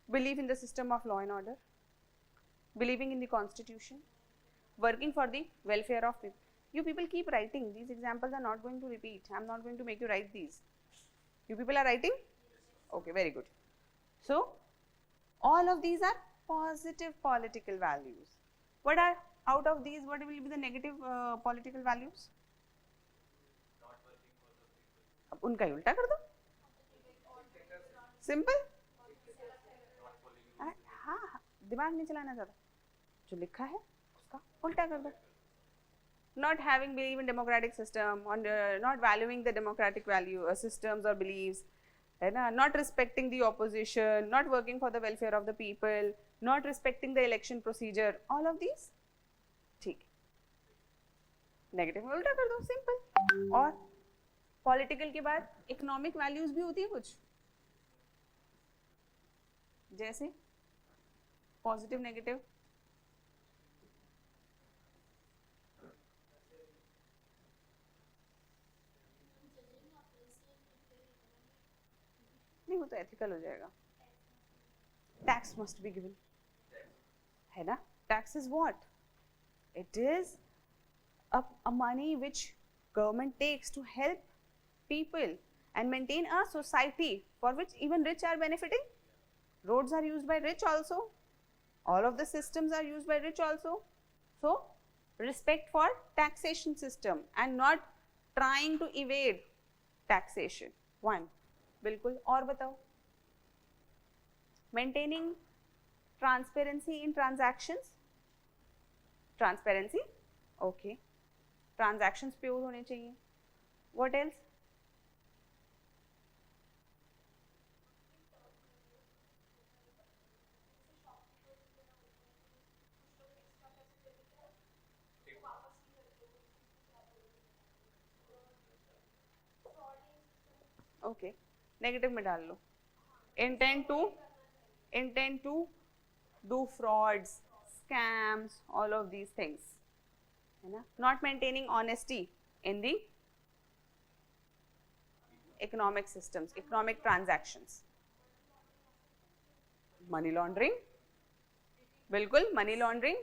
Belief in the system of law and order. Believing in the constitution. Working for the welfare of people. You people keep writing. These examples are not going to repeat. I am not going to make you write these. You people are writing? Okay, very good. So, all of these are positive political values. What are, out of these, what will be the negative political values? अब उनका ही उल्टा कर दो. Simple? हाँ, दिमाग नहीं चलाना ज़्यादा. जो लिखा है उसका उल्टा कर दो. Not having belief in democratic system, or not valuing the democratic value systems or beliefs, है ना? Not respecting the opposition, not working for the welfare of the people, not respecting the election procedure. All of these, ठीक. Negative में उल्टा कर दो, simple. और political के बाद economic values भी होती है कुछ. जैसे पॉजिटिव नेगेटिव, नहीं वो तो एथिकल हो जाएगा. टैक्स मस्ट बी गिवन, है ना. Tax is what? It is a money which government takes to help people and maintain a society for which even rich are benefiting. Roads are used by rich also, all of the systems are used by rich also. So respect for taxation system and not trying to evade taxation. One. बिल्कुल. और बताओ. Maintaining transparency in transactions. Transparency, okay. Transactions pure होने चाहिए. What else? Okay. Negative में डाल लो. Intent to do frauds, scams, all of these things. है ना? Not maintaining honesty in the economic systems, economic transactions. Money laundering, बिल्कुल. Money laundering.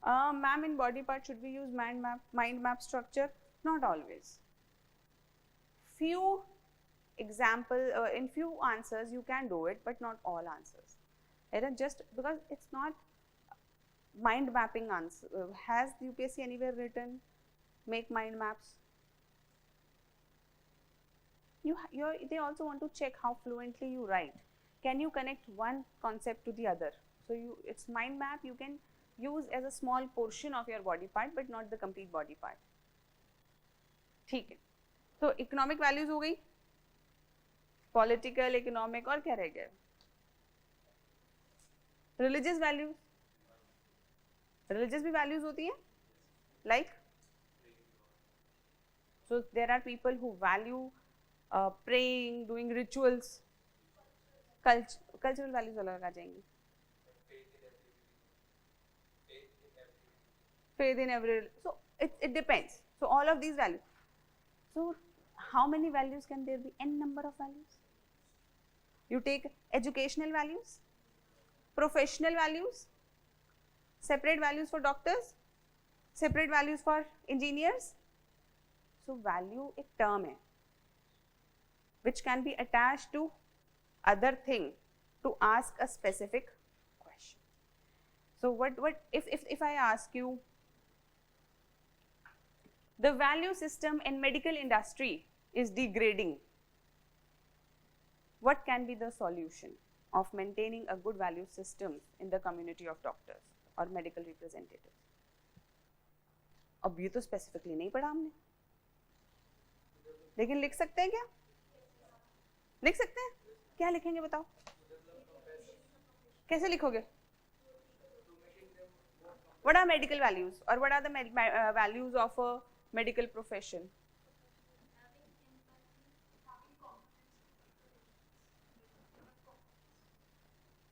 Ma'am, in body part should we use mind map structure? Not always. Few example, in few answers you can do it, but not all answers. Just because it's not mind mapping answer. Has the UPSC anywhere written make mind maps? They also want to check how fluently you write. Can you connect one concept to the other? So it's mind map you can use as a small portion of your body part, but not the complete body part. ठीक है. तो economic values हो गई, political, economic, और क्या रह गया? Religious values. Religious भी वैल्यूज होती हैं, like so there are people who value praying, doing rituals. Cultural values अलग आ जाएंगी. Faith in every, so it depends. So all of these values. So how many values can there be? N number of values. You take educational values, professional values, separate values for doctors, separate values for engineers. So value एक term है which can be attached to other thing to ask a specific question. So what if I ask you, the value system in medical industry is degrading, what can be the solution of maintaining a good value system in the community of doctors or medical representatives? अब ये तो specifically नहीं पढ़ा हमने, लेकिन लिख सकते हैं क्या? लिख सकते हैं. क्या लिखेंगे बताओ? कैसे लिखोगे? What are medical values, or what are the values of a medical profession?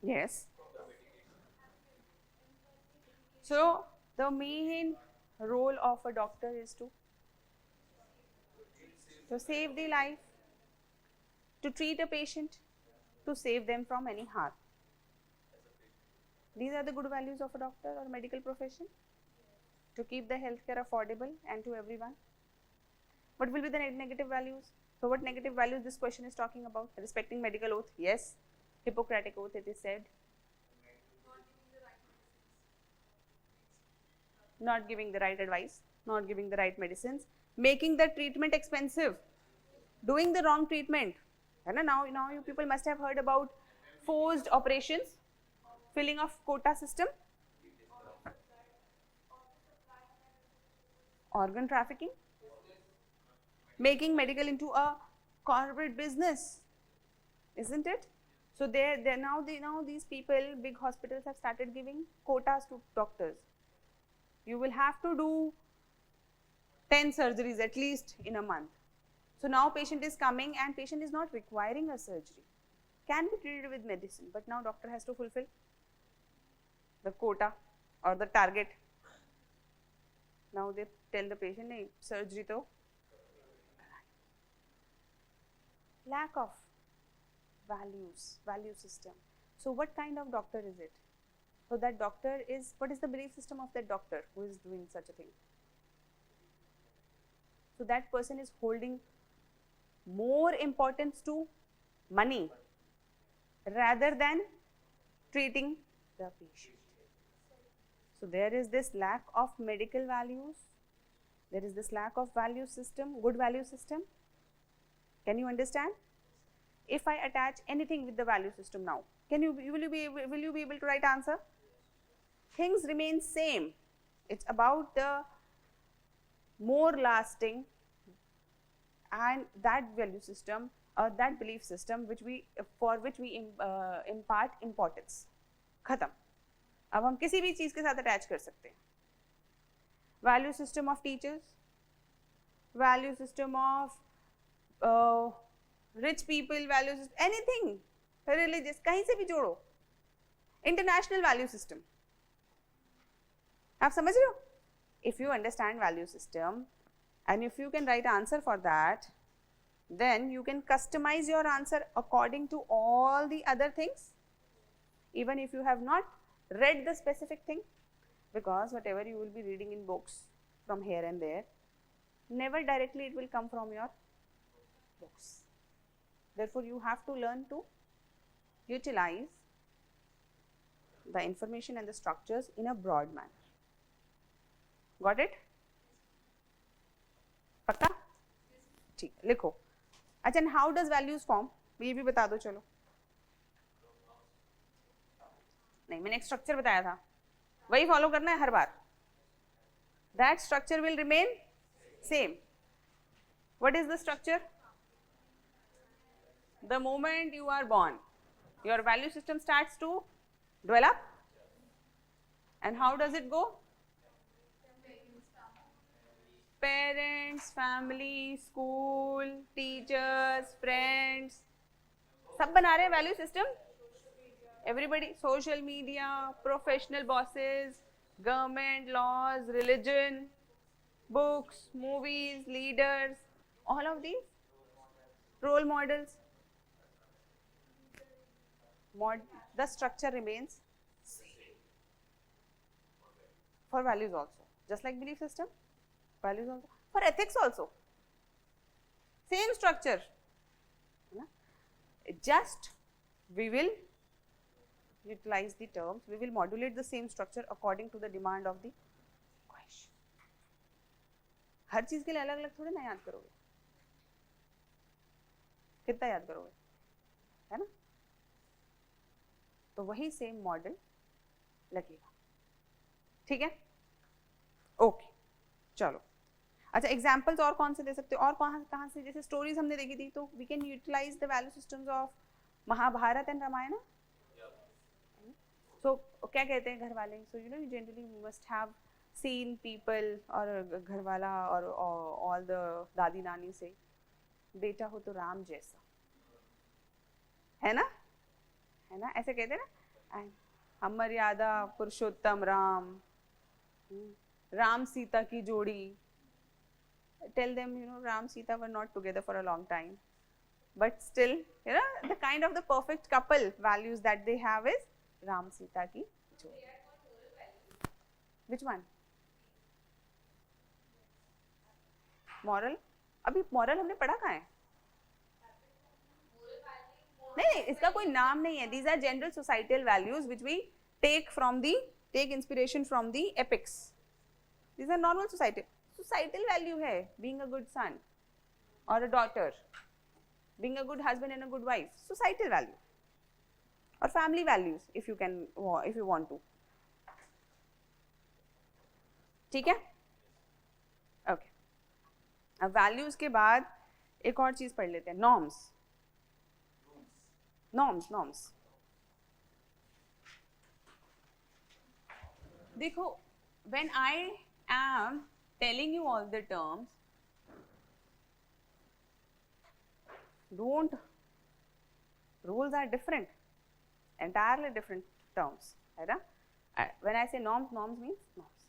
Yes. So the main role of a doctor is to save the life, to treat a patient, to save them from any harm. These are the good values of a doctor or medical profession, to keep the healthcare affordable and to everyone. What will be the negative values? So what negative values this question is talking about? Respecting medical oath, yes. Hippocratic oath, it is said. Not giving the right advice, not giving the right medicines, making the treatment expensive, doing the wrong treatment. Now you people must have heard about forced operations, filling of quota system, organ trafficking, making medical into a corporate business, isn't it? So now these people, big hospitals have started giving quotas to doctors. You will have to do 10 surgeries at least in a month. So now patient is coming and patient is not requiring a surgery, can be treated with medicine, but now doctor has to fulfill the quota or the target. Now they tell the patient, nahi, surgery to. Lack of value system. So what kind of doctor is it? So that doctor is, what is the belief system of that doctor who is doing such a thing? So that person is holding more importance to money rather than treating the patient. So there is this lack of medical values, there is this lack of value system, good value system. Can you understand? If I attach anything with the value system now, will you be able to write answer? Things remain same. It's about the more lasting and that value system or that belief system for which we impart importance. खत्म. अब हम किसी भी चीज के साथ attach कर सकते हैं. Value system of teachers, value system of rich people, value system, anything religious, कहीं से भी जोड़ो. International value system. आप समझ रहे हो? If you understand value system and if you can write answer for that, then you can customize your answer according to all the other things, even if you have not read the specific thing, because whatever you will be reading in books from here and there, never directly it will come from your books. Therefore, you have to learn to utilize the information and the structures in a broad manner. Got it? पक्का? ठीक, लिखो. अच्छा, and how does values form? ये भी बता दो चलो. नहीं, मैंने एक स्ट्रक्चर बताया था, वही फॉलो करना है हर बार. That structure will remain same. What is the structure? The moment you are born, your value system starts to develop. And how does it go? Parents, family, school, teachers, friends, सब बना रहे हैं value system. Everybody, social media, professional bosses, government, laws, religion, books, movies, leaders, all of these role models. The structure remains same for values also, just like belief system. Values also, for ethics also, same structure. Just we will utilize the terms, we will modulate the same structure according to the demand of the question. हर चीज के लिए अलग अलग थोड़े ना याद करोगे, कितना याद करोगे, है ना? तो वही सेम मॉडल लगेगा. ठीक है? ओके, चलो. अच्छा, एग्जाम्पल्स और कौन से दे सकते हो, और कहाँ से? जैसे स्टोरीज हमने देखी थी, तो we can utilize the value systems of Mahabharata and Ramayana. So क्या कहते हैं घर वाले? So you know, you generally must have seen people, और घर वाला और ऑल द दादी नानी से, बेटा हो तो राम जैसा, है ना? है ना? ऐसे कहते हैं ना, हम मर्यादा पुरुषोत्तम राम, राम सीता की जोड़ी. Tell them, you know, Ram Sita were not together for a long time, but still, you know, the kind of the perfect couple values that they have is Ram Sita ki jodi. Which one? Moral? अभी moral हमने पढ़ा कहाँ है? नहीं, इसका कोई नाम नहीं है. These are general societal values which we take inspiration from the epics. These are normal societal value है. Being a good son or a daughter, being a good husband and a good wife, societal value, or family values if you want to. ठीक है? Okay. अब values के बाद एक और चीज पढ़ लेते हैं, norms. देखो, when I am telling you all the terms, Don't, rules are different, entirely different terms, है ना? When I say norms, norms means norms.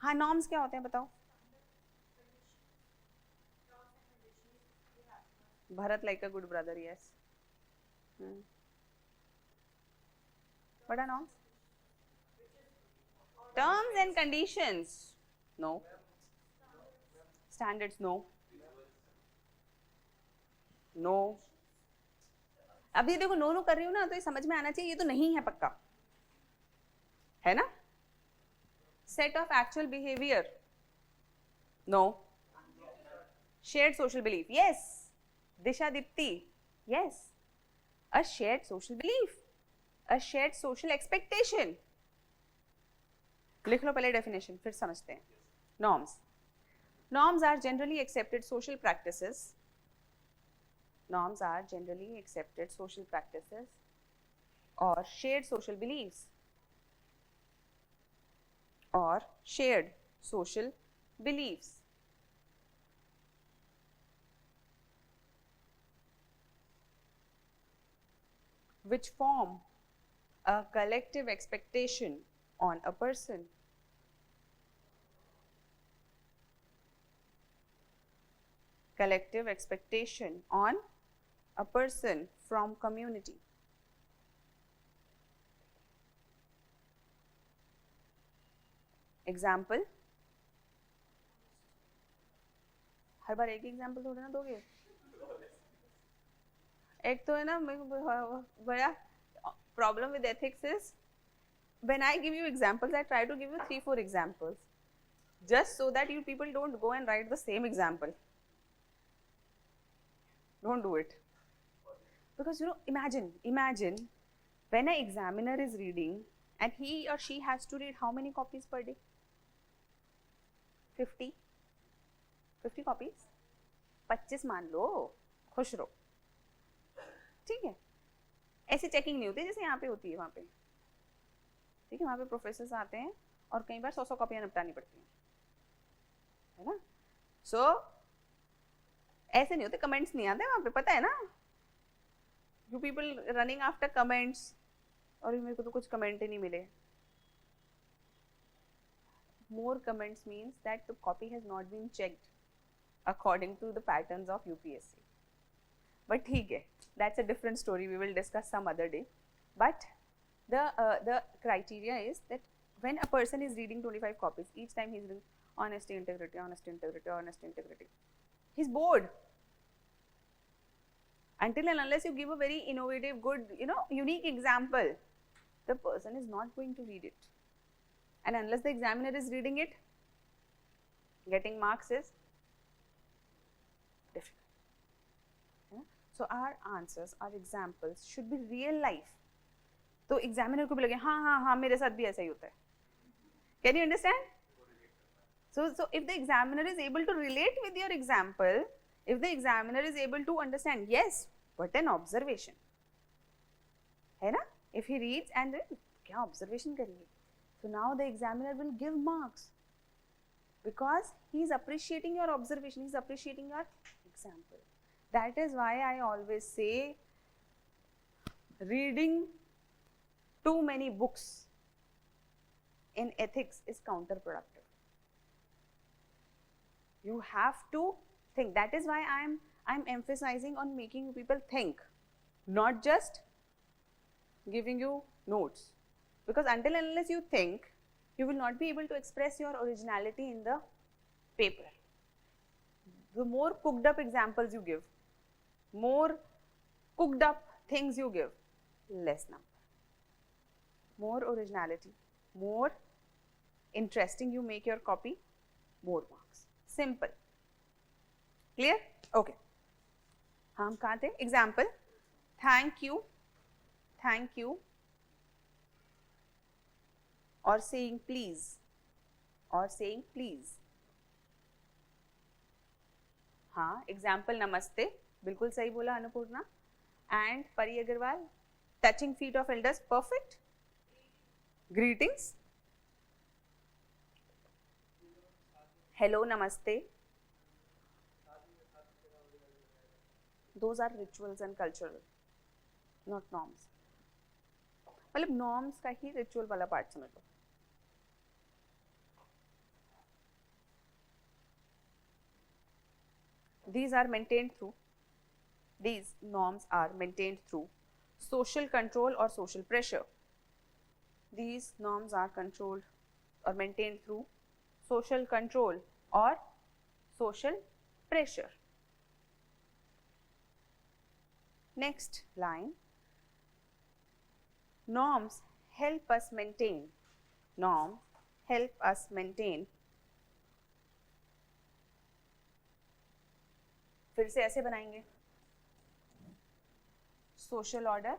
हाँ, norms क्या होते हैं बताओ? Bharat like a good brother, yes. What are norms? Terms and conditions. No. Standards, no. No. अब ये देखो नो नो कर रही हूँ ना, तो ये समझ में आना चाहिए ये तो नहीं है पक्का, है ना? Set of actual behavior. No. Shared social belief. Yes. Disha Dipti. Yes. A shared social belief. A shared social expectation. लिख लो पहले definition, फिर समझते हैं. Norms. Norms are generally accepted social practices. Norms are generally accepted social practices or shared social beliefs or shared social beliefs. Which form a collective expectation on a person. Collective expectation on a person from community. Example. हर बार एक ही example थोड़ा ना दोगे. एक तो है ना बड़ा problem with ethics is when I give you examples, I try to give you 3-4 examples just so that you people don't go and write the same example. Don't do it. Because imagine when an examiner is reading and he or she has to read how many copies per day? 50 copies? 25 मान लो, खुश रहो, ठीक है? ऐसे checking नहीं होती जैसे यहाँ पे होती है वहाँ पे, ठीक है? वहाँ पे प्रोफेसर्स आते हैं और कई बार 100 कॉपियाँ निपटानी पड़ती हैं, है ना? सो ऐसे नहीं होते, कमेंट्स नहीं आते वहाँ पे, पता है ना? You people running after comments, और मेरे को तो कुछ कमेंट ही नहीं मिले. More comments means that the copy has not been checked according to the patterns of UPSC. But ठीक है, that's a different story. We will discuss some other day. But the criteria is that when a person is reading 25 copies, each time he's reading honesty, integrity, honesty, integrity, honesty, integrity, he's bored. Until and unless you give a very innovative, good, unique example, the person is not going to read it. And unless the examiner is reading it, getting marks is difficult. Yeah? So our answers, our examples should be real life. तो examiner को भी लगे हाँ मेरे साथ भी ऐसा ही होता है. Can you understand? So if the examiner is able to relate with your example, if the examiner is able to understand, yes, what an observation, है ना? If he reads and क्या observation करिए, so now the examiner will give marks because he is appreciating your observation, he is appreciating your example. That is why I always say reading too many books in ethics is counterproductive. You have to think. That is why I'm emphasizing on making people think, not just giving you notes. Because until and unless you think, you will not be able to express your originality in the paper. The more cooked up examples you give, more cooked up things you give, less number. More originality, more interesting you make your copy, more marks. Simple. Clear? Okay. हम कहाँ थे? Example. Thank you. Thank you. Or saying please. Or saying please. हाँ, example नमस्ते. बिल्कुल सही बोला Annapurna. And Pari Agarwal. Touching feet of elders. Perfect. Greetings. hello, namaste. Those are rituals and cultural, not norms. मतलब norms का ही ritual वाला part समझ लो. These norms are maintained through social control or social pressure. These norms are controlled or maintained through social control or social pressure. Next line, norms help us maintain. Norms help us maintain. फिर से ऐसे बनाएंगे, social order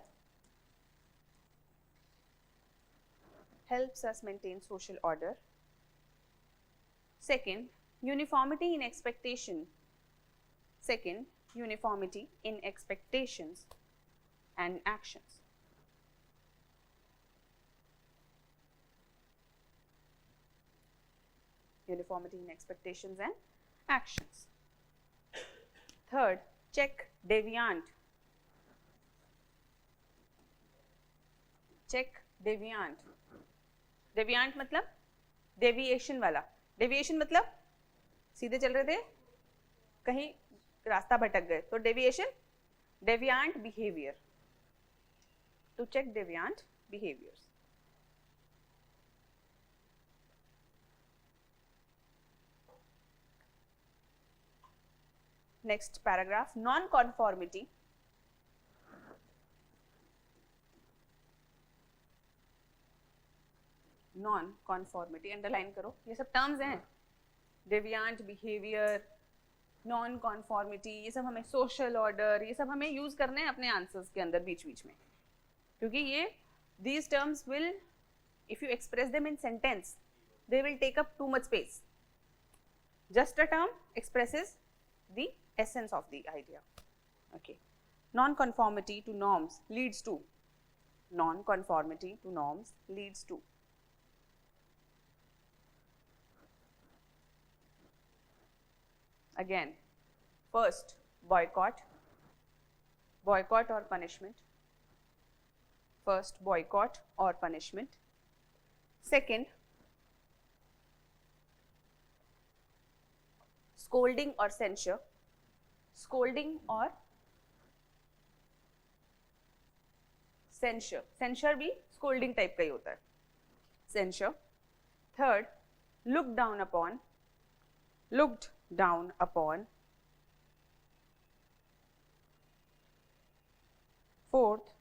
helps us maintain social order. Second, uniformity in expectation. Second, uniformity in expectations and actions. Uniformity in expectations and actions. Third, check deviant. Check deviant. Deviant मतलब deviation वाला. Deviation मतलब सीधे चल रहे थे, कहीं रास्ता भटक गए, तो deviation, deviant behavior. To check deviant behaviors. Next paragraph, non-conformity. Non-conformity, underline करो, ये सब terms हैं. Deviant behavior, non-conformity, ये सब हमें social order, ये सब हमें use करने हैं अपने answers के अंदर बीच-बीच में, क्योंकि ये these terms will, if you express them in sentence, they will take up too much space. Just a term expresses the essence of the idea. Okay. Non-conformity to norms leads to. Non-conformity to norms leads to. Again, first, boycott. Boycott or punishment. First, boycott or punishment. Second, scolding or censure. Scolding or censure. Censure भी scolding type का ही होता है. Censure. Third, looked down upon. Looked down upon. Fourth,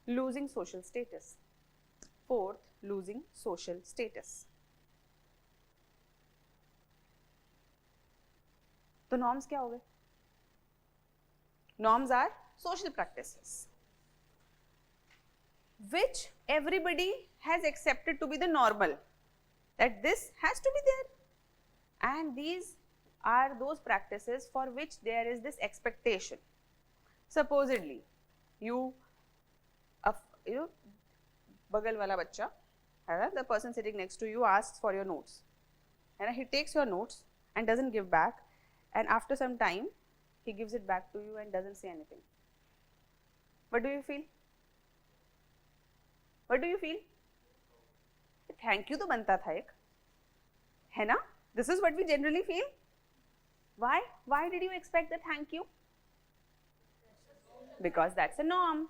losing social status. Fourth, losing social status. तो norms क्या हो गए? Norms are social practices which everybody has accepted to be the normal, that this has to be there, and these are those practices for which there is this expectation. Supposedly, you बगल वाला बच्चा, the person sitting next to you asks for your notes, and he takes your notes and doesn't give back, and after some time he gives it back to you and doesn't say anything. What do you feel? What do you feel? Thank you तो बनता था एक, है ना? This is what we generally feel. Why? Why did you expect the thank you? Because that's a norm,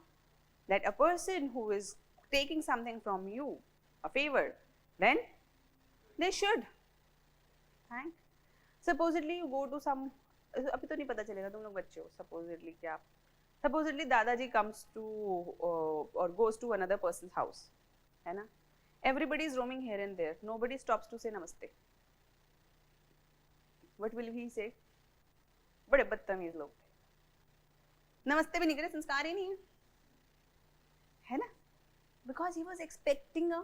that a person who is taking something from you, a favor, then they should thank. Supposedly you go to some, अभी तो नहीं पता चलेगा, तुम लोग बच्चे हो, supposedly क्या, supposedly दादाजी comes to or goes to another person's house, है ना? Everybody is roaming here and there, nobody stops to say namaste. What will he say? बड़े बदतमीज लोग थे, नमस्ते भी नहीं करे, संस्कार ही नहीं है ना? Because he was expecting a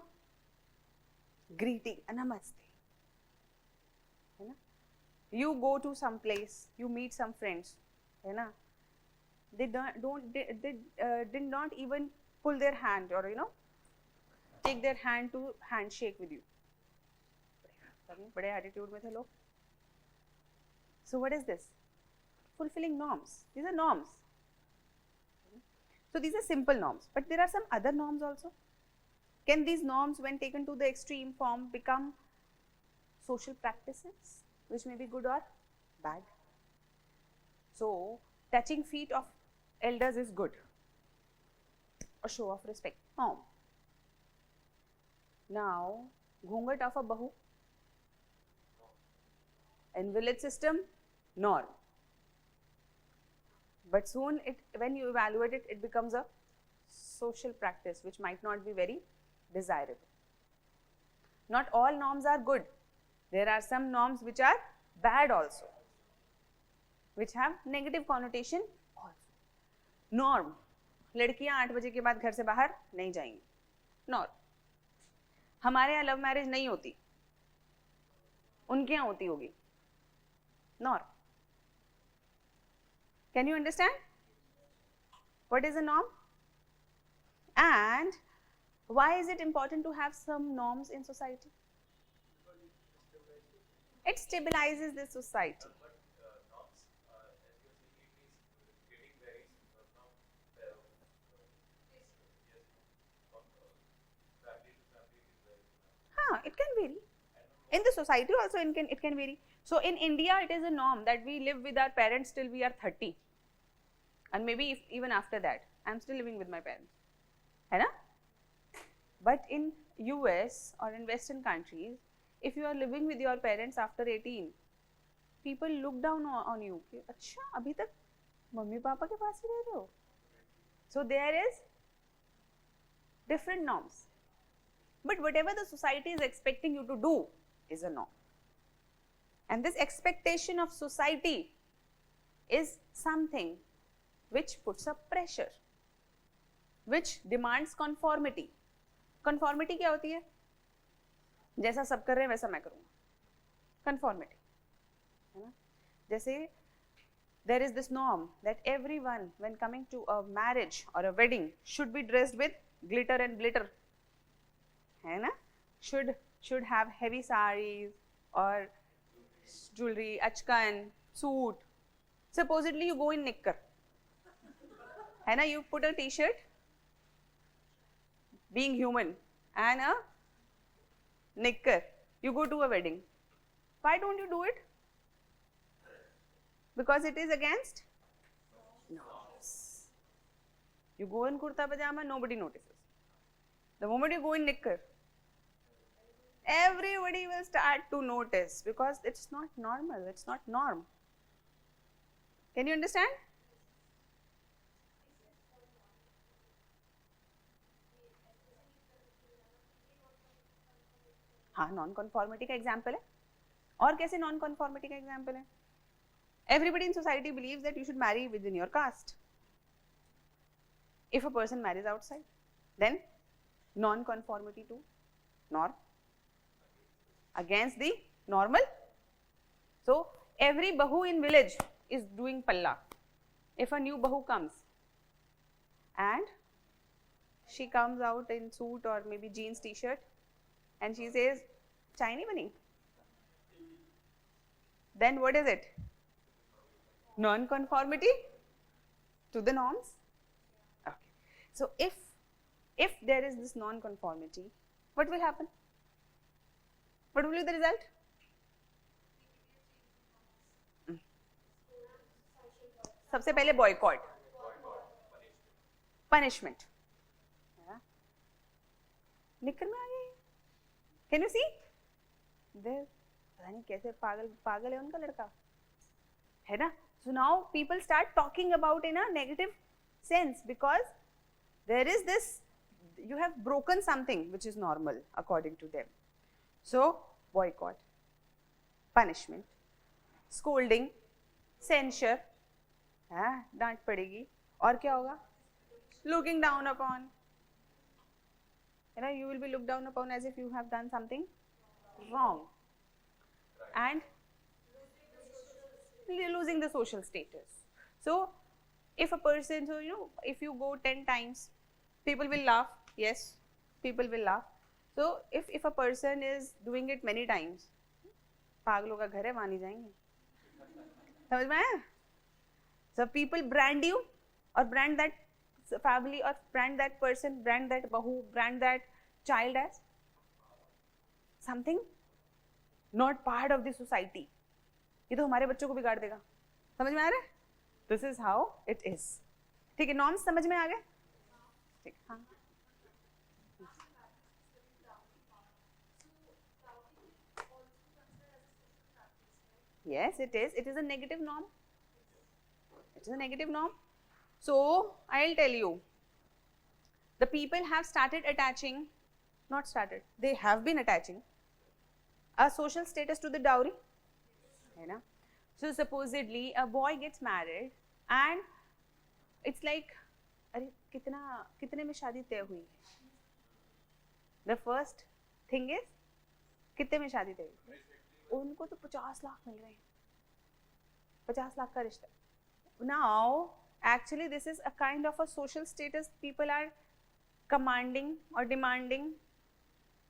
greeting, a namaste, है ना? You go to some place, you meet some friends, है ना? They did not even pull their hand or take their hand to handshake with you. बड़े attitude में थे लोग, So what is this? Fulfilling norms. These are norms. So these are simple norms, but there are some other norms also. Can these norms, when taken to the extreme form, become social practices, which may be good or bad? So touching feet of elders is good, a show of respect, norm. Now, घूंघट of a bahu, in village system, norm. But soon, when you evaluate it, it becomes a social practice which might not be very desirable. Not all norms are good. There are some norms which are bad also, which have negative connotation also. Norm, लड़कियां 8 बजे के बाद घर से बाहर नहीं जाएंगी. Norm. हमारे यहाँ लव मैरिज नहीं होती, उनके यहाँ होती होगी. Norm. Can you understand what is a norm? And why is it important to have some norms in society? It stabilizes the society. But norms, as you are saying, it is getting varies from family to family. It is varying. It can vary. In the society also it can vary. So in India, it is a norm that we live with our parents till we are 30. And maybe even after that, I am still living with my parents. है ना? But in US or in Western countries, if you are living with your parents after 18, people look down on you. अच्छा, अभी तक mummy papa के पास ही रह रहे हो? So there is different norms. But whatever the society is expecting you to do is a norm. And this expectation of society is something which puts up pressure, which demands conformity. Conformity क्या होती है? जैसा सब कर रहे हैं वैसा मैं करूँगा. Conformity, है ना? जैसे there is this norm that everyone, when coming to a marriage or a wedding, should be dressed with glitter and glitter, है ना? Should have heavy sarees or jewelry, achkan, suit. Supposedly you go in knicker. है ना, you put a t-shirt, being human, and a knicker. You go to a wedding. Why don't you do it? Because it is against norms. You go in kurta pajama, nobody notices. The moment you go in knicker, everybody will start to notice because it's not normal, it's not norm. Can you understand? हाँ, non conformity का example है. और कैसे non conformity का example है? Everybody in society believes that you should marry within your caste. If a person marries outside, then non-conformity to norm, against the normal. So every bahu in village is doing palla. If a new bahu comes and she comes out in suit or maybe jeans t-shirt and she says chai nahi bani, then what is it? Non-conformity to the norms. Okay. So if there is this non-conformity, what will happen? What will be the result? सबसे पहले boycott, punishment. निक्कर में आ गए. Can you see? There, पता नहीं कैसे पागल है उनका लड़का, है ना? So now people start talking about in a negative sense because there is this, you have broken something which is normal according to them. So boycott, punishment, scolding, censure, डांट पड़ेगी. और क्या होगा? Looking down upon. You know, you will be looked down upon as if you have done something wrong. And losing the social status. So if a person, so you know, if you go 10 times, people will laugh. Yes, people will laugh. So if a person is doing it many times, पागलों का घर है, वहाँ नहीं जाएंगे. समझ में आया? So people brand you or brand that family or brand that person, brand that bahu, brand that child as something not part of the society. ये तो हमारे बच्चों को बिगाड़ देगा. समझ में आ रहा है? This is how it is. ठीक है, norms समझ में आ गए? ठीक, हाँ. Yes, it is. It is a negative norm. It is a negative norm. So I'll tell you, the people have started attaching, not started, they have been attaching a social status to the dowry. है ना? So supposedly a boy gets married and it's like, अरे कितने में शादी तय हुई? The first thing is, कितने में शादी तय हुई? उनको तो 50 लाख मिल रहे हैं, 50 लाख का रिश्ता. Now actually this is a kind of a social status people are commanding or demanding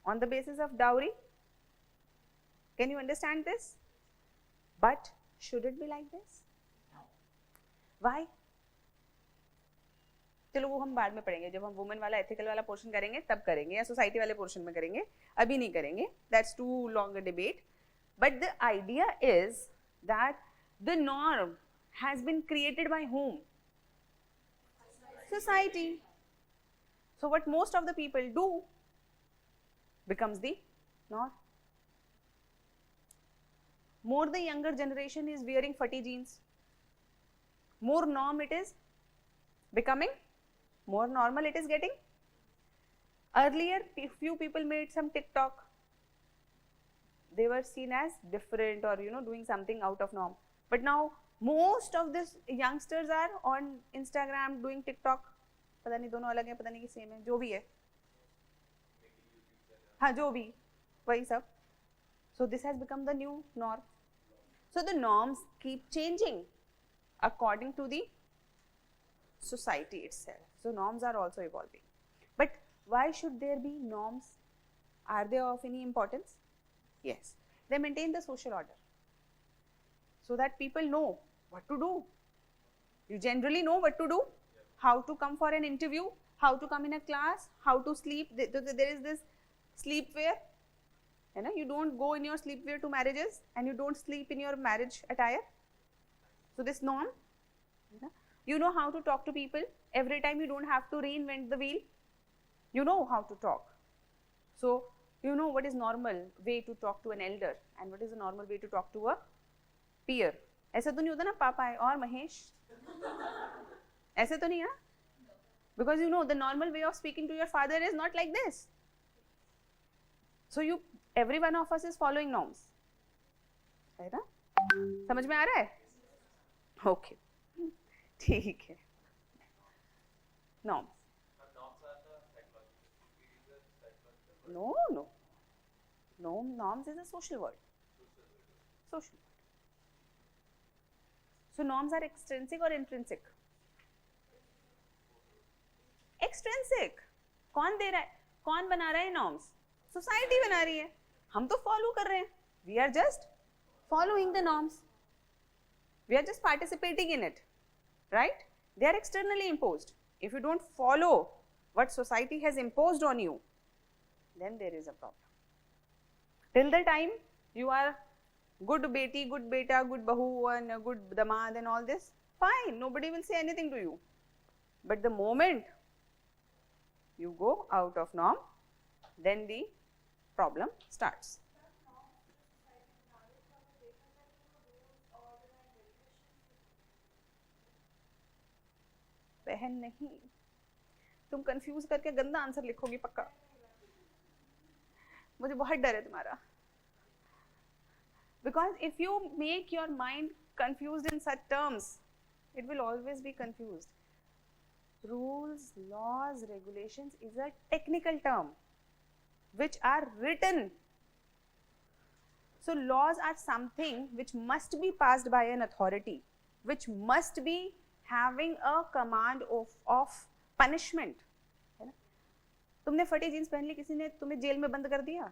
on the basis of dowry. Can you understand this? But should it be like this? No. Why? चलो वो हम बाद में पढ़ेंगे, जब हम women वाला ethical वाला पोर्शन करेंगे तब करेंगे, या सोसाइटी वाले पोर्शन में करेंगे, अभी नहीं करेंगे. That's too long a debate. But the idea is that the norm has been created by whom? Society. So what most of the people do becomes the norm. More the younger generation is wearing fuzzy jeans, more norm it is becoming, more normal it is getting. Earlier few people made some TikTok, they were seen as different or doing something out of norm, but now most of these youngsters are on Instagram doing TikTok. पता नहीं दोनों अलग हैं, पता नहीं कि same है, जो भी है, हाँ जो भी, वही सब. So this has become the new norm. So the norms keep changing according to the society itself. So norms are also evolving. But why should there be norms? Are they of any importance? Yes, they maintain the social order so that people know what to do. You generally know what to do, how to come for an interview, how to come in a class, how to sleep. There is this sleepwear. You don't go in your sleepwear to marriages and you don't sleep in your marriage attire. So this norm, you know how to talk to people. Every time you don't have to reinvent the wheel. You know how to talk. So you know what is normal way to talk to an elder and what is the normal way to talk to a peer. ऐसा तो नहीं होता ना पापा है और महेश, ऐसे तो नहीं है, because the normal way of speaking to your father is not like this. So every one of us is following norms, है ना? समझ में आ रहा है? Okay, ठीक है. Norms. No. Norms is a social word. Social word. So norms are extrinsic or intrinsic? Extrinsic. कौन दे रहा है? कौन बना रहा है norms? Society बना रही है. हम तो follow कर रहे हैं. We are just following the norms. We are just participating in it, right? They are externally imposed. If you don't follow what society has imposed on you, then there is a problem. Till the time you are good beti, good beta, good bahu and good damad and all this, fine, nobody will say anything to you. But the moment you go out of norm, then the problem starts. बहन नहीं, तुम confuse करके गंदा answer लिखोगी पक्का, मुझे बहुत डर है तुम्हारा. Because if you make your mind confused in such terms, it will always be confused. Rules, laws, regulations is a technical term which are written. So laws are something which must be passed by an authority, which must be having a command of punishment. है ना? तुमने फटी jeans पहन ली, किसी ने तुम्हें jail में बंद कर दिया?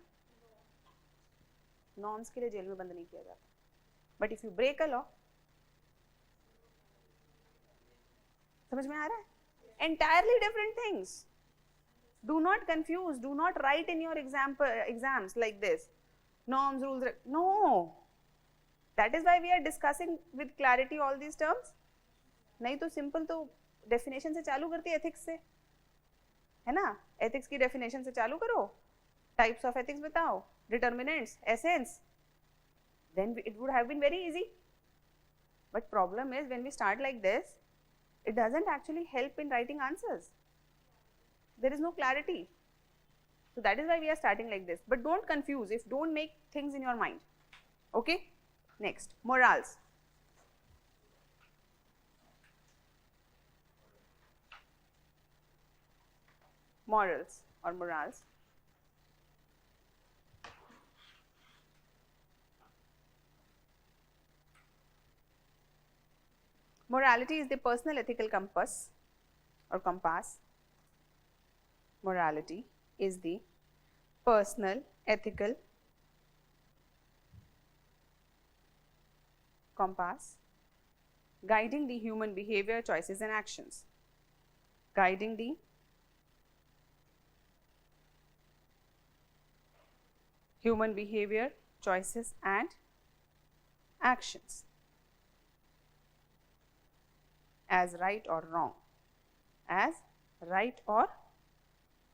नॉर्म्स के लिए जेल में बंद नहीं किया जाता. But if you break a law, समझ में आ रहा है? Entirely different things. Do not confuse, do not write in your exams like this. Norms, rules, no. That is why we are discussing with clarity all these terms. नहीं तो simple तो definition से चालू करती है ethics से, है ना? Ethics की definition से चालू करो, types of ethics बताओ, determinants, essence, then it would have been very easy. But problem is when we start like this, it doesn't actually help in writing answers. There is no clarity. So that is why we are starting like this. But don't confuse, don't make things in your mind. Okay? Next, morals. Morals or morals. Morality is the personal ethical compass or compass. Morality is the personal ethical compass guiding the human behavior, choices and actions. Guiding the human behavior, choices and actions as right or wrong. As right or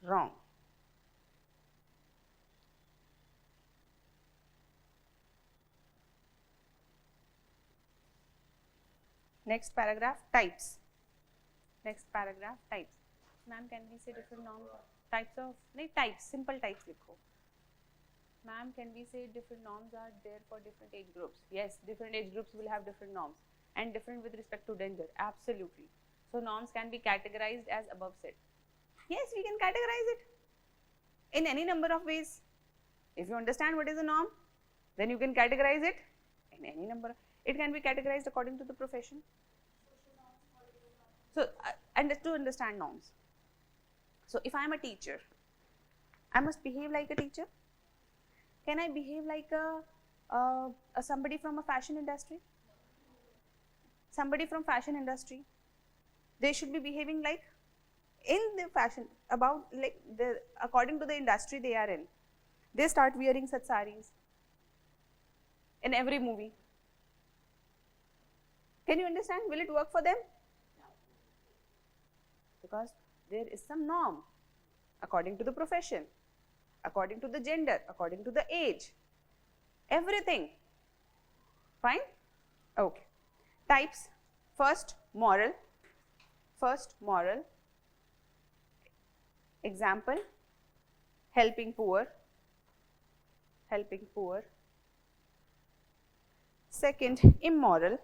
wrong. Next paragraph, types. Next paragraph, types. Ma'am, can we say different norms? Types of, no, types, simple types likho. Ma'am, can we say different norms are there for different age groups? Yes, different age groups will have different norms and different with respect to gender, absolutely. So norms can be categorized as above said. Yes, we can categorize it in any number of ways. If you understand what is a norm, then you can categorize it in any number. It can be categorized according to the profession. So, and to understand norms. So, if I am a teacher, I must behave like a teacher. Can I behave like a somebody from a fashion industry? Somebody from fashion industry, they should be behaving like in the fashion about like the according to the industry they are in. They start wearing such sarees in every movie. Can you understand? Will it work for them? Because there is some norm according to the profession, according to the gender, according to the age, everything. Fine? Okay. Types. First, moral. First, moral. Example, helping poor. Helping poor. Second, immoral.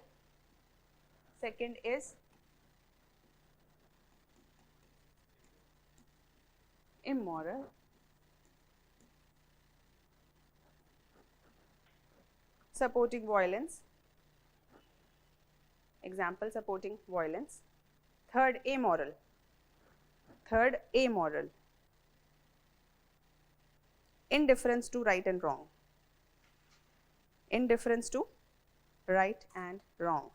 Second is immoral. Supporting violence. Example, supporting violence. Third, amoral. Third, amoral. Indifference to right and wrong. Indifference to right and wrong.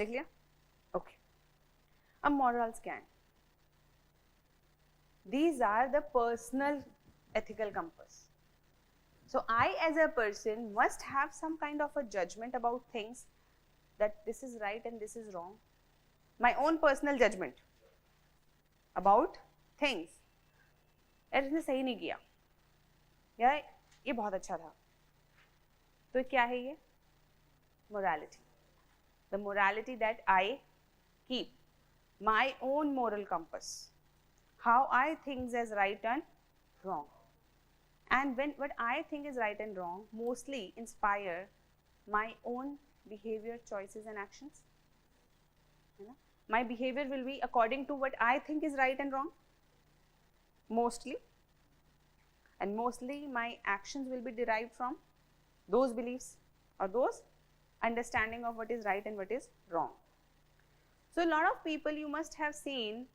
लिख लिया? Okay. A moral scan. These are the personal ethical compass. So I as a person must have some kind of a judgment about things that this is right and this is wrong. My own personal judgment about things. यार इसने सही नहीं किया, यार ये बहुत अच्छा था, तो क्या है ये? Morality. The morality that I keep, my own moral compass, how I think as right and wrong. And when what I think is right and wrong mostly inspire my own behavior, choices and actions. You know? My behavior will be according to what I think is right and wrong, mostly. And mostly my actions will be derived from those beliefs or those understanding of what is right and what is wrong. So a lot of people you must have seen,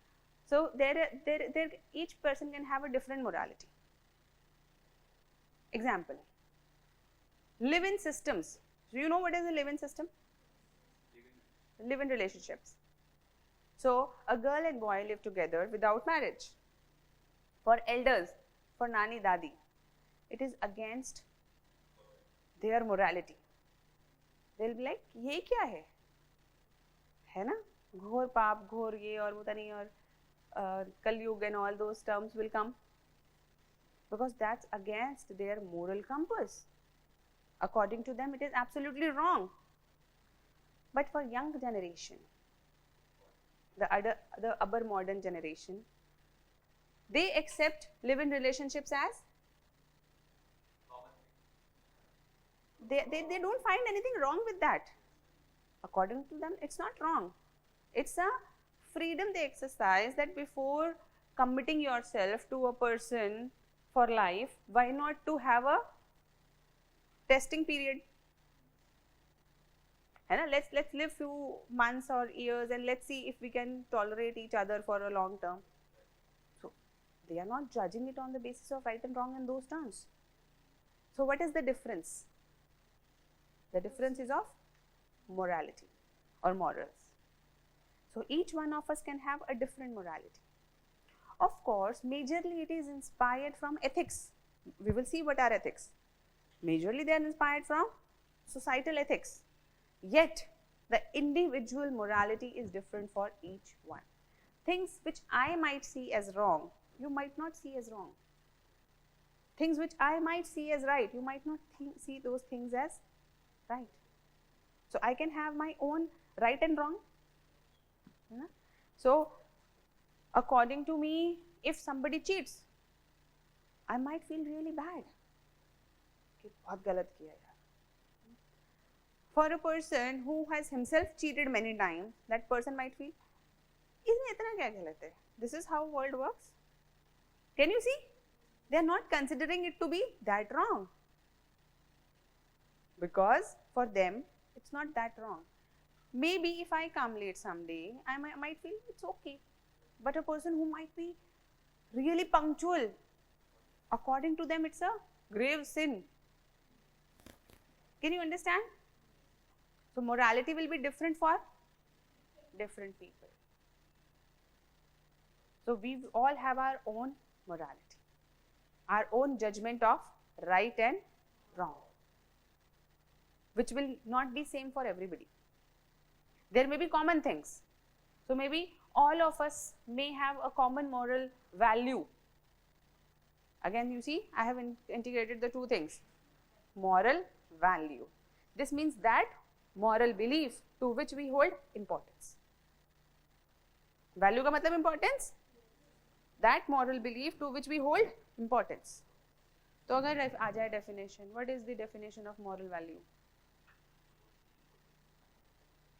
so each person can have a different morality. Example, live-in systems. Do you know what is a live-in system? Live-in relationships. So a girl and boy live together without marriage. For elders, for nani dadi, it is against their morality. They'll be like, ये क्या है ना? घोर पाप, घोर ये और वो नहीं और कलयुग and all those terms will come because that's against their moral compass. According to them, it is absolutely wrong. But for young generation, the upper modern generation, they accept live-in relationships as they don't find anything wrong with that. According to them, it's not wrong. It's a freedom they exercise that before committing yourself to a person for life, why not to have a testing period? And let's live few months or years and let's see if we can tolerate each other for a long term. So they are not judging it on the basis of right and wrong in those terms. So what is the difference? The difference is of morality or morals. So each one of us can have a different morality. Of course, majorly it is inspired from ethics. We will see what are ethics. Majorly they are inspired from societal ethics. Yet, the individual morality is different for each one. Things which I might see as wrong, you might not see as wrong. Things which I might see as right, you might not see those things as right. So I can have my own right and wrong. So according to me, if somebody cheats, I might feel really bad. बहुत गलत किया यार. For a person who has himself cheated many times, that person might feel, इसमें इतना क्या गलत है? This is how world works. Can you see? They are not considering it to be that wrong. Because for them, it's not that wrong. Maybe if I come late someday, I might feel it's okay. But a person who might be really punctual, according to them, it's a grave sin. Can you understand? So morality will be different for different people. So we all have our own morality, our own judgment of right and wrong, which will not be same for everybody. There may be common things. So maybe all of us may have a common moral value. Again, you see, I have integrated the two things. Moral value. This means that moral belief to which we hold importance. Value का मतलब importance? That moral belief to which we hold importance. तो अगर आ जाए definition, what is the definition of moral value?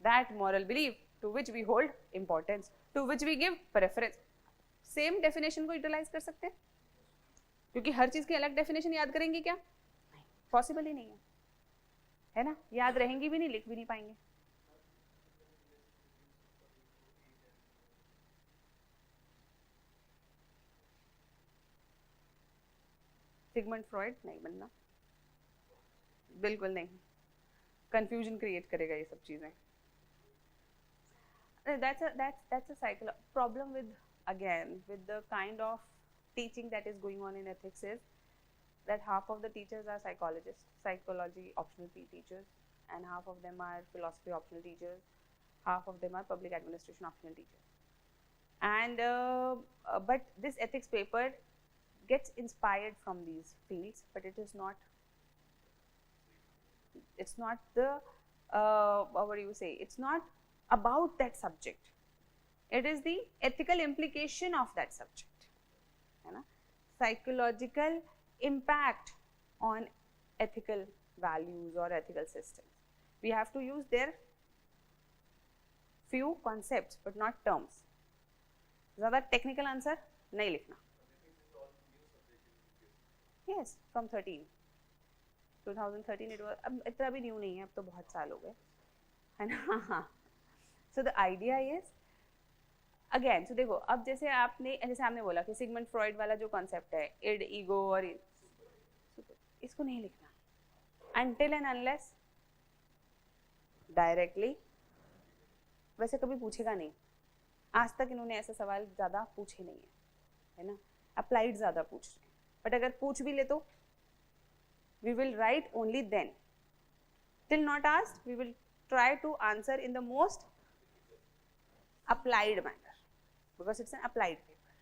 That moral belief to which we hold importance, to which we give preference. Same definition को utilize कर सकते हैं? क्योंकि हर चीज़ की अलग definition याद करेंगे क्या? नहीं, possible ही नहीं है ना? याद रहेंगी भी नहीं, लिख भी नहीं पाएंगे. सिगमंड फ्रॉइड नहीं बनना, बिल्कुल नहीं. कंफ्यूजन क्रिएट करेगा ये सब चीजें. That's a psychological problem with, again, with the kind of teaching that is going on in ethics is that half of the teachers are psychologists, psychology optional teachers, and half of them are philosophy optional teachers, half of them are public administration optional teachers. And but this ethics paper gets inspired from these fields, but it is not. It's not the what do you say? It's not about that subject. It is the ethical implication of that subject. है ना? Psychological impact on ethical values or ethical systems. We have to use their few concepts but not terms. ज़्यादा technical answer नहीं लिखना. Yes, from 13. 2013 it was, अब इतना भी new नहीं है, अब तो बहुत साल हो गए, है ना. So the idea is again, so देखो अब जैसे आपने बोला कि सिगमंड फ्रॉइड वाला जो कॉन्सेप्ट है, इड, ईगो और इसको नहीं लिखना until and unless directly. वैसे कभी पूछेगा नहीं, आज तक इन्होंने ऐसा सवाल ज़्यादा पूछे नहीं है ना, अप्लाइड ज़्यादा पूछ रहे हैं, बट अगर पूछ भी ले तो we will write only then. Till not asked, we will try to answer in the most applied manner because it's an applied paper.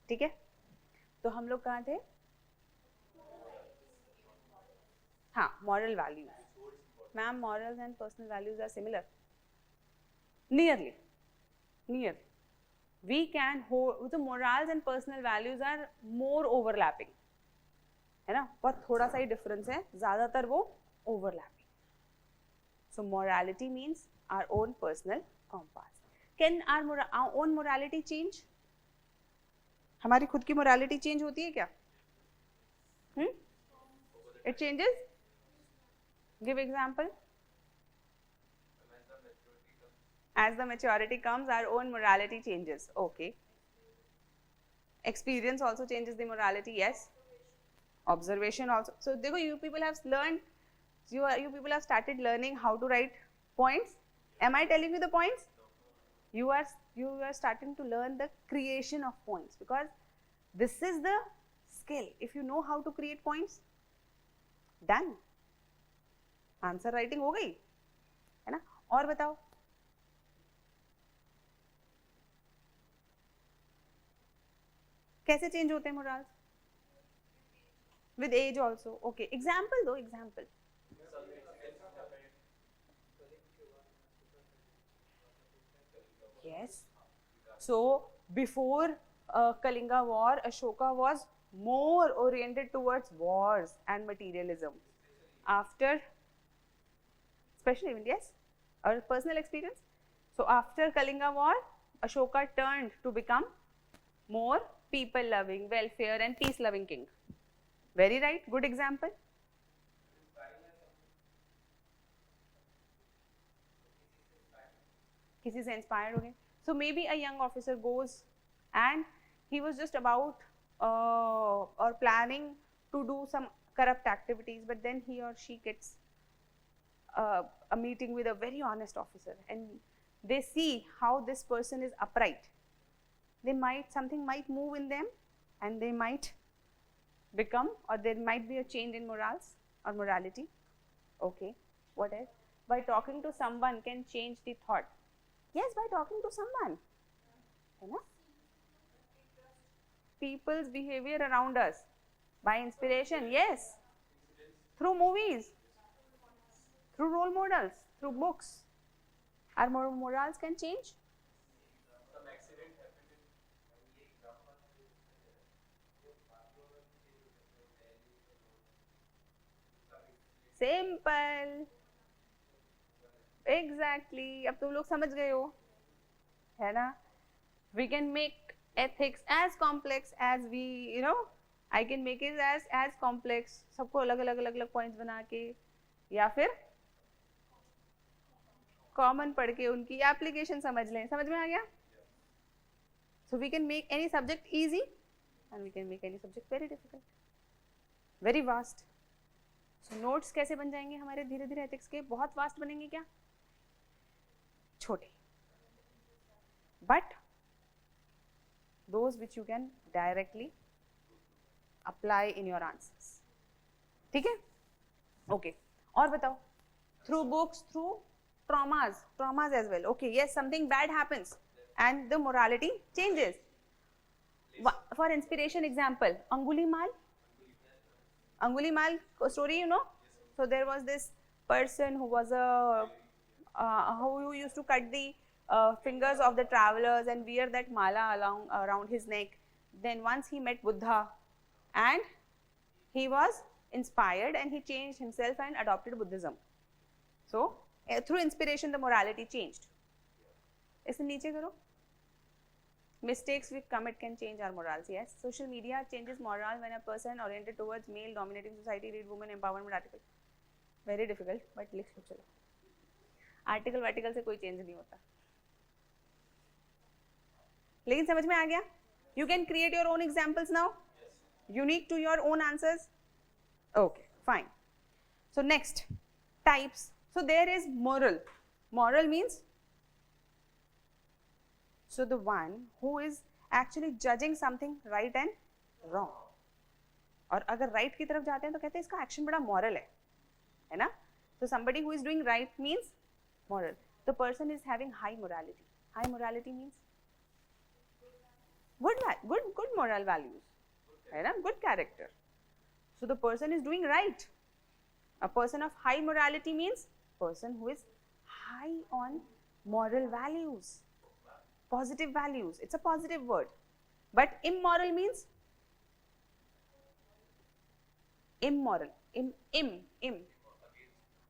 ठीक है, तो हम लोग कहाँ थे? हाँ, moral values. Ma'am, morals and personal values are similar. Nearly. We can hold the morals and personal values are more overlapping. है ना, बहुत थोड़ा सा ही difference है, ज़्यादातर वो overlapping. So morality means our own personal compass. Can our own morality change? हमारी खुद की morality change होती है क्या? It changes? Give example. As the maturity comes, our own morality changes. Okay. Experience also changes the morality. Yes. Observation also. So, देखो, you people have learned. You people have started learning how to write points. Am I telling you the points? You are starting to learn the creation of points because this is the skill. If you know how to create points, done. Answer writing हो गई है ना. और बताओ, कैसे change होते हैं morals? With age also. Okay, example दो, example. Yes, so before Kalinga war, Ashoka was more oriented towards wars and materialism. After, especially in, yes, our personal experience. So after Kalinga war, Ashoka turned to become more people-loving, welfare and peace-loving king. Very right, good example. किसी से inspired हो गए. So maybe a young officer goes and he was just about or planning to do some corrupt activities, but then he or she gets a meeting with a very honest officer and they see how this person is upright. Something might move in them and they might become, or there might be a change in morals or morality. Okay, what else? By talking to someone can change the thought. Yes, by talking to someone. You know? People's behavior around us. By inspiration, yes. Through movies, through role models, through books. Our morals can change. Some accident happened in ये example Simple. Exactly. अब तुम लोग समझ गए हो, है ना? We can make ethics as complex as we, I can make it as complex. सबको अलग-अलग points बना के, या फिर common पढ़ के उनकी application समझ लें. समझ में आ गया? So we can make any subject easy and we can make any subject very difficult, very vast. So notes कैसे बन जाएंगे हमारे धीरे-धीरे ethics के? बहुत vast बनेंगे क्या? छोटे. But those which you can directly apply in your answers. ठीक है? Okay. और बताओ. Through books, through traumas as well. Okay, yes, something bad happens and the morality changes. For inspiration example, Angulimal story, So there was this person who was who used to cut the fingers of the travelers and wear that mala around his neck. Then once he met Buddha and he was inspired and he changed himself and adopted Buddhism. So through inspiration the morality changed. इसे नीचे करो. Mistakes we commit can change our morals. Yes, social media changes morale when a person oriented towards male dominating society read women empowerment article. Very difficult, but लिख लो चलो. Article vertical से कोई change नहीं होता. लेकिन समझ में आ गया? You can create your own examples now. Unique to your own answers. Okay, fine. So next, types. So there is moral. Moral means so the one who is actually judging something right and wrong. और अगर right की तरफ जाते हैं तो कहते हैं इसका action बड़ा moral है ना? So somebody who is doing right means moral. The person is having high morality. High morality means good moral values, है ना? Good character. So the person is doing right. A person of high morality means person who is high on moral values, positive values. It's a positive word. But immoral means immoral.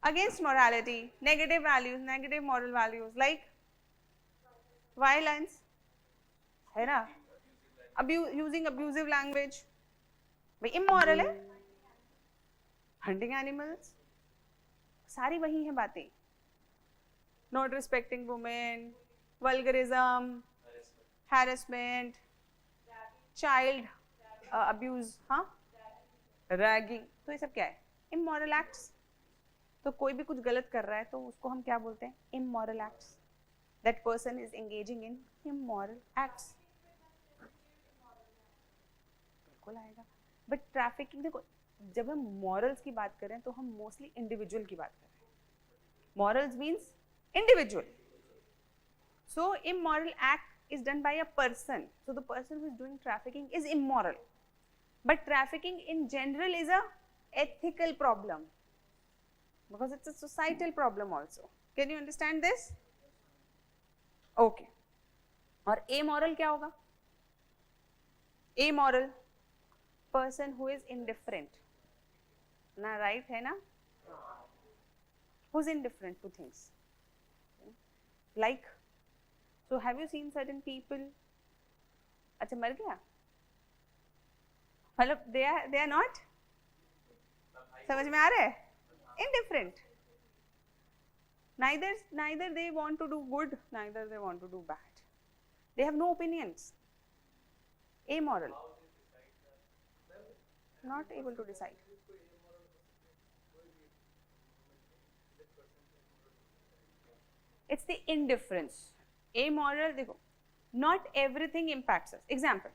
Against morality, negative values, negative moral values like violence, है ना? Using abusive language. भाई immoral है. Hunting animals. सारी वही हैं बातें. Not respecting women, vulgarism, harassment, child abuse, हाँ? Ragging. तो ये सब क्या है? Immoral acts. तो कोई भी कुछ गलत कर रहा है तो उसको हम क्या बोलते हैं? Immoral acts. That person is engaging in immoral acts. बिल्कुल आएगा. But trafficking, देखो जब हम morals की बात करें तो हम mostly individual की बात कर रहे हैं. Morals means individual. So immoral act is done by a person. So the person who is doing trafficking is immoral. But trafficking in general is a ethical problem because it's a societal problem also. Can you understand this? Okay. और amoral क्या होगा? Amoral, person who is indifferent. ना right है ना? Who's indifferent to things? Like, so have you seen certain people? अच्छा मर गया? मतलब they are not? समझ में आ रहा है? Indifferent. Neither they want to do good, neither they want to do bad. They have no opinions. Amoral. Not able to decide. It's the indifference. Amoral, देखो, not everything impacts us. Example,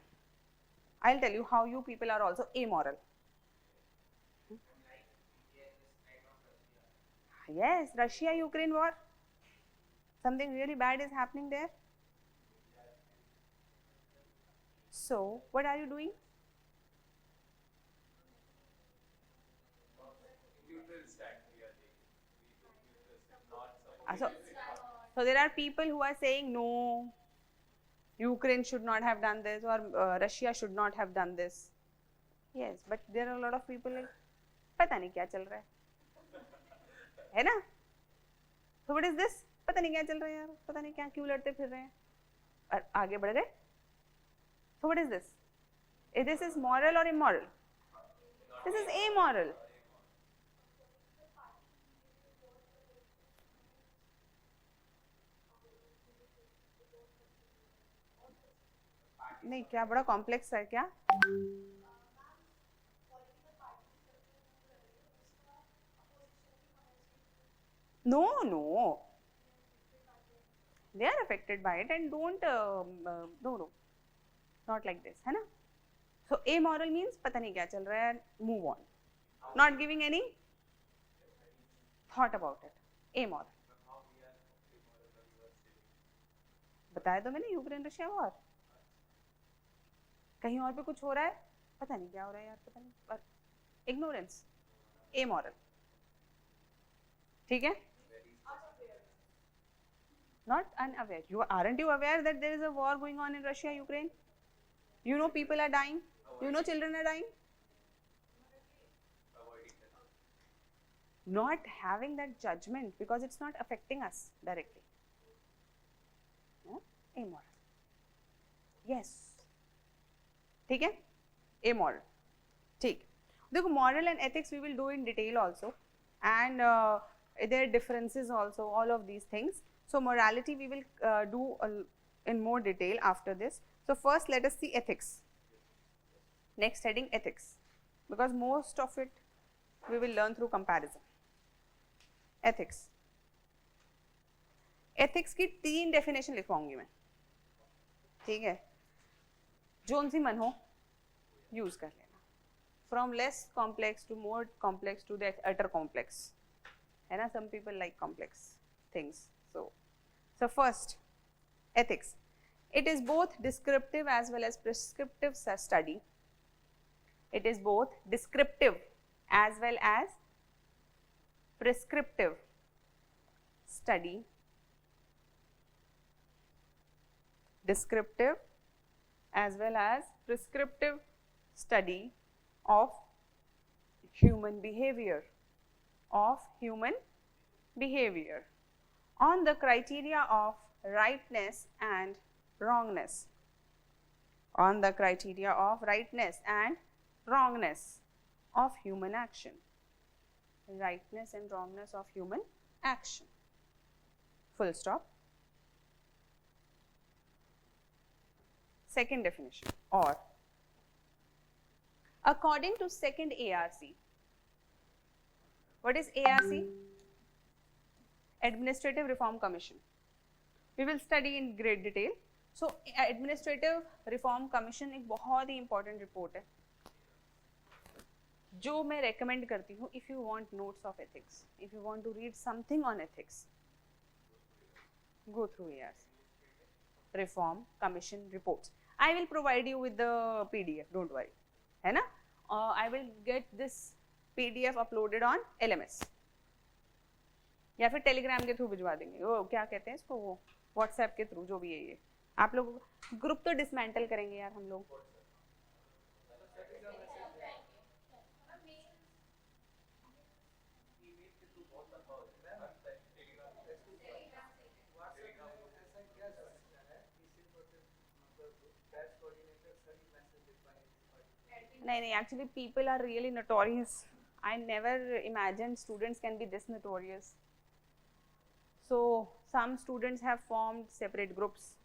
I'll tell you how you people are also amoral. Yes, Russia-Ukraine war. Something really bad is happening there. So, what are you doing? So there are people who are saying no, Ukraine should not have done this or Russia should not have done this. Yes, but there are a lot of people like पता नहीं क्या चल रहा है ना? So what is this? पता नहीं क्या चल रहा है यार, पता नहीं क्या क्यों लड़ते फिर रहे हैं और आगे बढ़ गए. So what is this? This is moral or immoral? This is amoral. नहीं क्या बड़ा कॉम्प्लेक्स है क्या? No. They are affected by it and don't no, not like this, है ना? So amoral means पता नहीं क्या चल रहा है, move on, not giving any thought about it. Amoral. बताया तो मैंने, यूक्रेन रशिया वॉर. कहीं और पे कुछ हो रहा है, पता नहीं क्या हो रहा है यार, पता नहीं, पर इग्नोरेंस, amoral. ठीक है? Not unaware. Aren't you aware that there is a war going on in Russia, Ukraine? You know people are dying. You know children are dying. Not having that judgment because it's not affecting us directly. No? Amoral. Yes, ठीक है, amoral, ठीक. देखो moral and ethics we will do in detail also, and there are differences also, all of these things. So morality we will do in more detail after this. So first let us see ethics. Next heading ethics, because most of it we will learn through comparison. Ethics. Ethics की 3 definition लिखवाऊंगी मैं, ठीक है, zone सी मन हो use कर लेना. From less complex to more complex to the utter complex, है ना. Some people like complex things. So first, ethics. It is both descriptive as well as prescriptive study. It is both descriptive as well as prescriptive study. Descriptive as well as prescriptive study of human behavior, on the criteria of rightness and wrongness, on the criteria of rightness and wrongness of human action, rightness and wrongness of human action, full stop. Second definition, or according to second ARC. What is ARC? Administrative Reform Commission. We will study in great detail. So Administrative Reform Commission एक बहुत ही important report है जो मैं recommend करती हूँ. If you want notes of ethics, if you want to read something on ethics, go through ARC. Reform Commission reports. I will provide you with the PDF, don't worry, है ना. I will get this PDF uploaded on LMS या फिर Telegram के through भिजवा देंगे. वो क्या कहते हैं इसको, वो व्हाट्सएप के थ्रू, जो भी है ये. आप लोग ग्रुप तो डिसमेंटल करेंगे यार हम लोग. नहीं, actually people are really notorious. I never imagined students can be this notorious. So some students have formed separate groups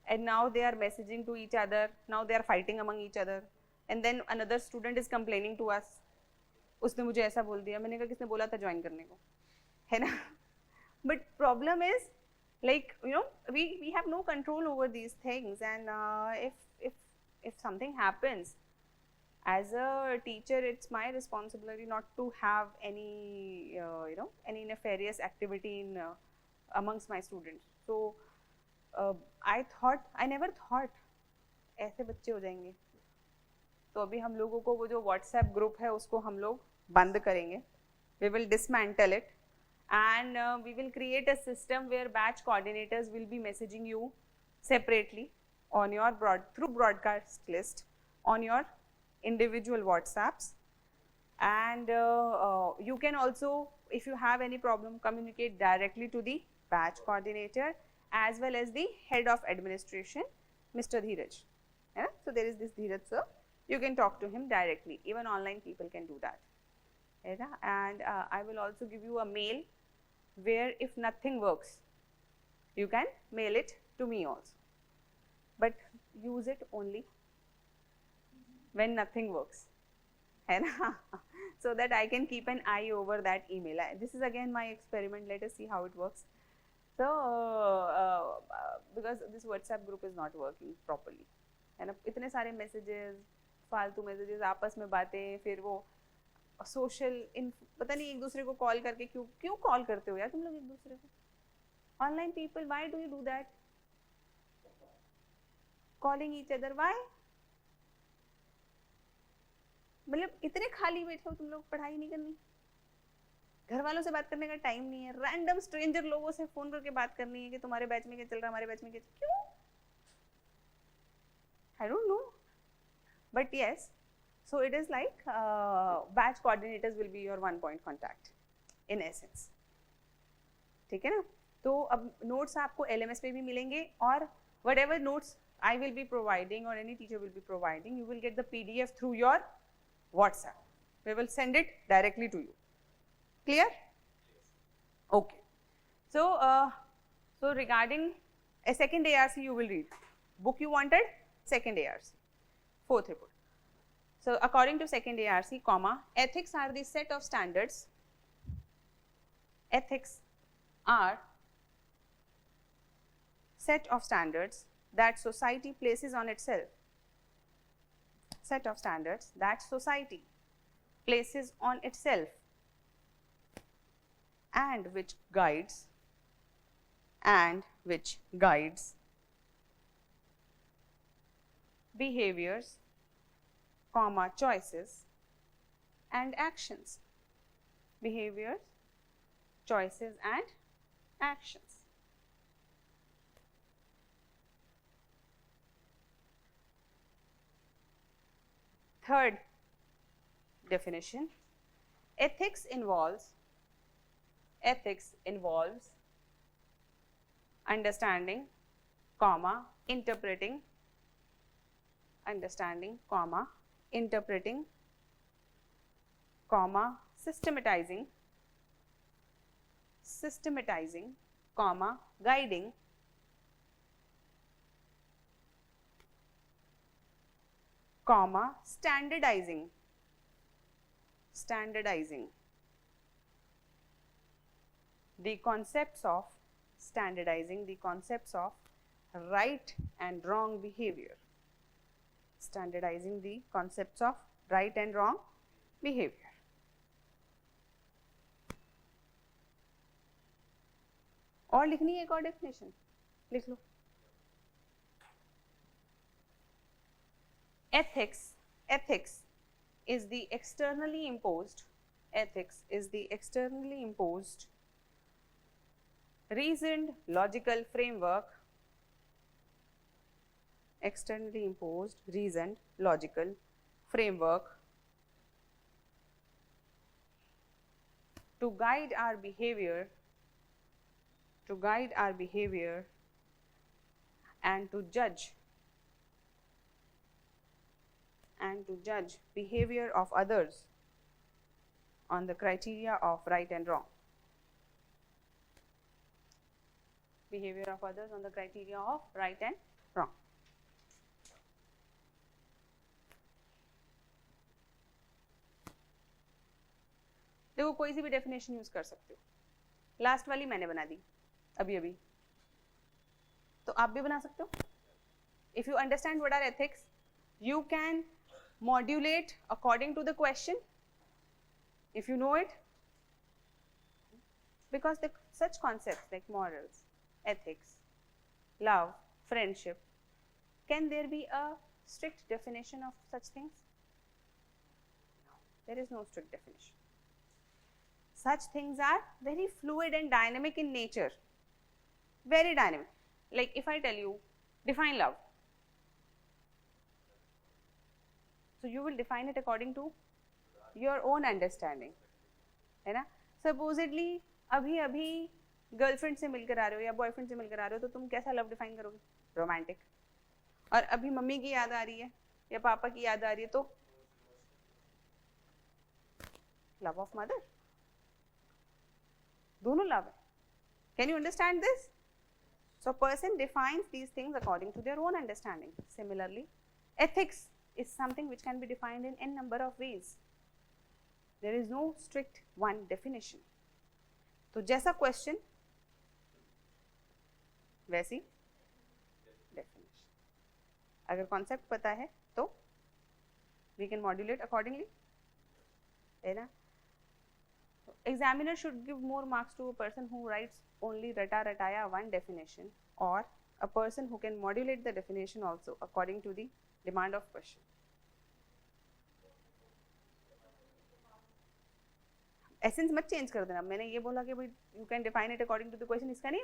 and now they are messaging to each other, now they are fighting among each other, and then another student is complaining to us, उसने मुझे ऐसा बोल दिया. मैंने कहा किसने बोला था ज्वाइन करने को, है ना. But problem is, like, you know, we have no control over these things, and if something happens, as a teacher it's my responsibility not to have any any nefarious activity in amongst my students. So I never thought ऐसे बच्चे हो जाएंगे. तो अभी हम लोगों को वो जो व्हाट्सएप ग्रुप है उसको हम लोग बंद करेंगे. We will dismantle it and we will create a system where batch coordinators will be messaging you separately on your through broadcast list on your individual WhatsApps, and you can also, if you have any problem, communicate directly to the batch coordinator as well as the head of administration, Mr. Dheeraj. Yeah? So there is this Dheeraj sir, you can talk to him directly. Even online people can do that. Yeah? And I will also give you a mail where if nothing works, you can mail it to me also, but use it only when nothing works, है ना. So that I can keep an eye over that email. This is again my experiment. Let us see how it works. So because this WhatsApp group is not working properly, है ना. इतने सारे messages, फालतू messages, आपस में बातें, फिर वो social पता नहीं एक दूसरे को कॉल करके क्यों कॉल करते हो यार तुम लोग एक दूसरे को. Online people, why do you do that? Calling each other, why? मतलब इतने खाली बैठे हो तुम लोग, पढ़ाई नहीं करनी, घर वालों से बात करने का टाइम नहीं है, रैंडम स्ट्रेंजर लोगों से फोन करके बात करनी है कि तुम्हारे बैच में क्या चल रहा है, हमारे बैच में क्या, क्यों? I don't know, but yes, so it is like batch coordinators will be your one point contact in essence. ठीक है ना. तो अब नोट्स आपको LMS पे भी मिलेंगे और whatever notes I will be providing or any teacher will be providing, you will get the PDF through your WhatsApp. We will send it directly to you. Clear? Okay. So, so regarding a second ARC you will read. Book you wanted, second ARC, fourth report. So, according to second ARC, comma, ethics are the set of standards. Ethics are set of standards that society places on itself. Set of standards that society places on itself and which guides behaviors, comma, choices and actions. Behaviors, choices and actions. Third definition, ethics involves understanding, comma, interpreting, comma, systematizing, comma, guiding, comma, standardizing. The concepts of standardizing the concepts of right and wrong behavior. Standardizing the concepts of right and wrong behavior. और लिखनी है एक और definition, लिख लो. Ethics is the externally imposed reasoned logical framework, to guide our behavior and to judge behavior of others on the criteria of right and wrong. Behavior of others on the criteria of right and wrong. देखो कोई सी भी definition use कर सकते हो. Last वाली मैंने बना दी अभी, तो आप भी बना सकते हो. If you understand what are ethics, you can modulate according to the question, if you know it, because such concepts like morals, ethics, love, friendship, can there be a strict definition of such things? No, there is no strict definition. Such things are very fluid and dynamic in nature, very dynamic. Like if I tell you, define love, so you will define it according to your own understanding, है ना. Supposedly अभी girlfriend से मिलकर आ रहे हो या boyfriend से मिलकर आ रहे हो, तो तुम कैसा लव डिफाइन करोगे? रोमांटिक. और अभी मम्मी की याद आ रही है या पापा की याद आ रही है, तो लव ऑफ मदर. दोनों लव है. Can you understand this? So a person defines these things according to their own understanding. Similarly, ethics is something which can be defined in n number of ways. There is no strict one definition. तो जैसा question वैसी definition. अगर concept पता है तो we can modulate accordingly, है ना. Examiner should give more marks to a person who writes only rata-rataya one definition, or a person who can modulate the definition also according to the demand of question. Essence मत change कर देना. मैंने ये बोला कि भाई you can define it according to the question, इसका नहीं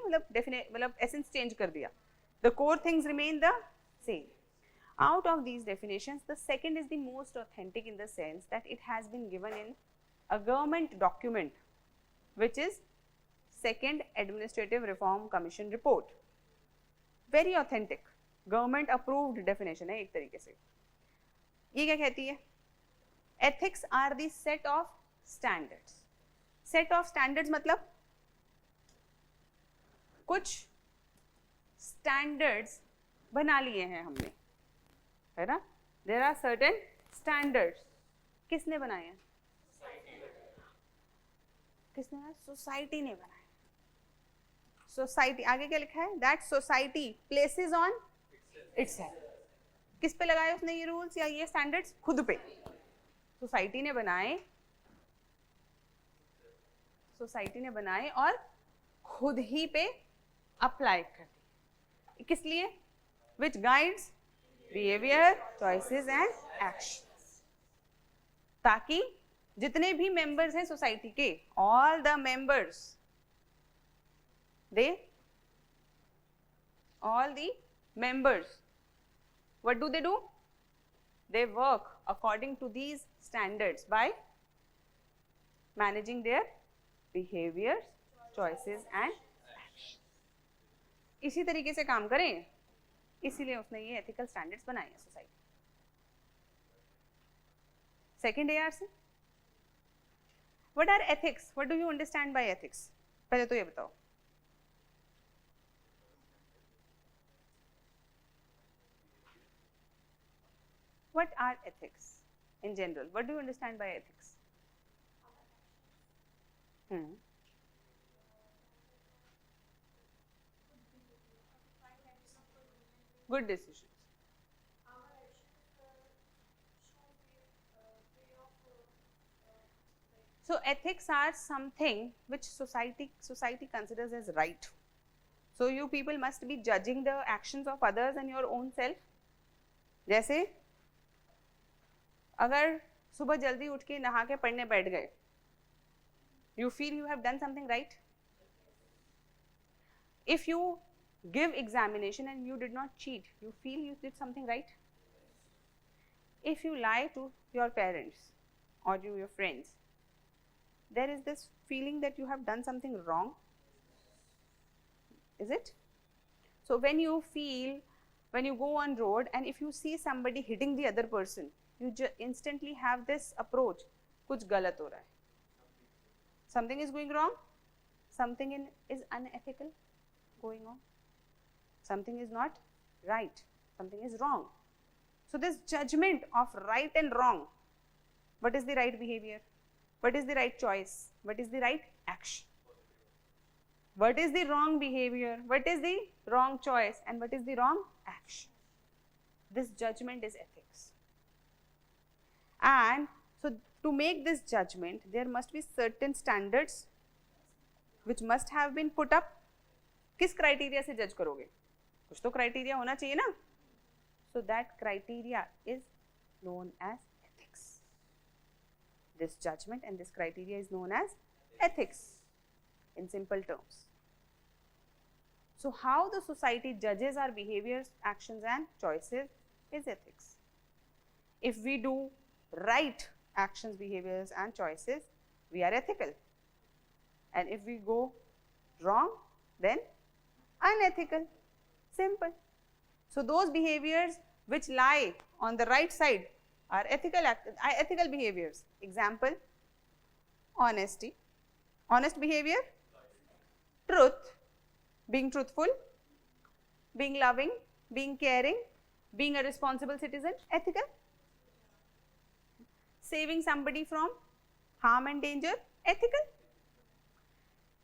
मतलब essence change कर दिया. The core things remain the same. Out of these definitions, the second is the most authentic in the sense that it has been given in a government document, which is Second Administrative Reform Commission report. Very authentic, government approved definition है एक तरीके से. ये क्या कहती है? Ethics are the set of standards. Set of standards मतलब कुछ स्टैंडर्ड्स बना लिए हैं हमने, है ना? There are certain standards. किसने बनाए हैं? किसने बनाया? सोसाइटी ने बनाया. सोसाइटी, आगे क्या लिखा है? That society places on itself. किस पे लगाए उसने ये रूल्स या ये स्टैंडर्ड्स? खुद पे. सोसाइटी ने बनाए, सोसाइटी ने बनाए और खुद ही पे अप्लाई कर दी. किस लिए? Which guides behaviour, choices and actions. ताकि जितने भी मेंबर्स हैं सोसाइटी के, all the members, all the members, what do? They work according to these standards by managing their behaviors, choices and actions. इसी तरीके से काम करें, इसीलिए उसने ये ethical standards बनाए हैं society. Second ARC, what are ethics? What do you understand by ethics? पहले तो ये बताओ. What are ethics in general? What do you understand by ethics? Good decisions. So ethics are something which society considers as right. So you people must be judging the actions of others and your own self. जैसे अगर सुबह जल्दी उठ के नहा के पढ़ने बैठ गए, you feel you have done something right? If you give examination and you did not cheat, you feel you did something right? If you lie to your parents or to your friends, there is this feeling that you have done something wrong, is it? So when you go on road and if you see somebody hitting the other person, you instantly have this approach, कुछ गलत हो रहा है, something is going wrong, something is unethical going on, something is not right, something is wrong. So this judgment of right and wrong, what is the right behavior, what is the right choice, what is the right action, what is the wrong behavior, what is the wrong choice and what is the wrong action, this judgment is ethics. And so to make this judgment there must be certain standards which must have been put up. किस criteria से judge करोगे? कुछ तो criteria होना चाहिए ना? So that criteria is known as ethics. This judgment and this criteria is known as ethics in simple terms. So how the society judges our behaviors, actions and choices is ethics. If we do right actions, behaviors and choices, we are ethical. And if we go wrong, then unethical. Simple. So those behaviors which lie on the right side are ethical behaviors. Example, honesty, honest behavior, truth, being truthful, being loving, being caring, being a responsible citizen, ethical. Saving somebody from harm and danger, ethical.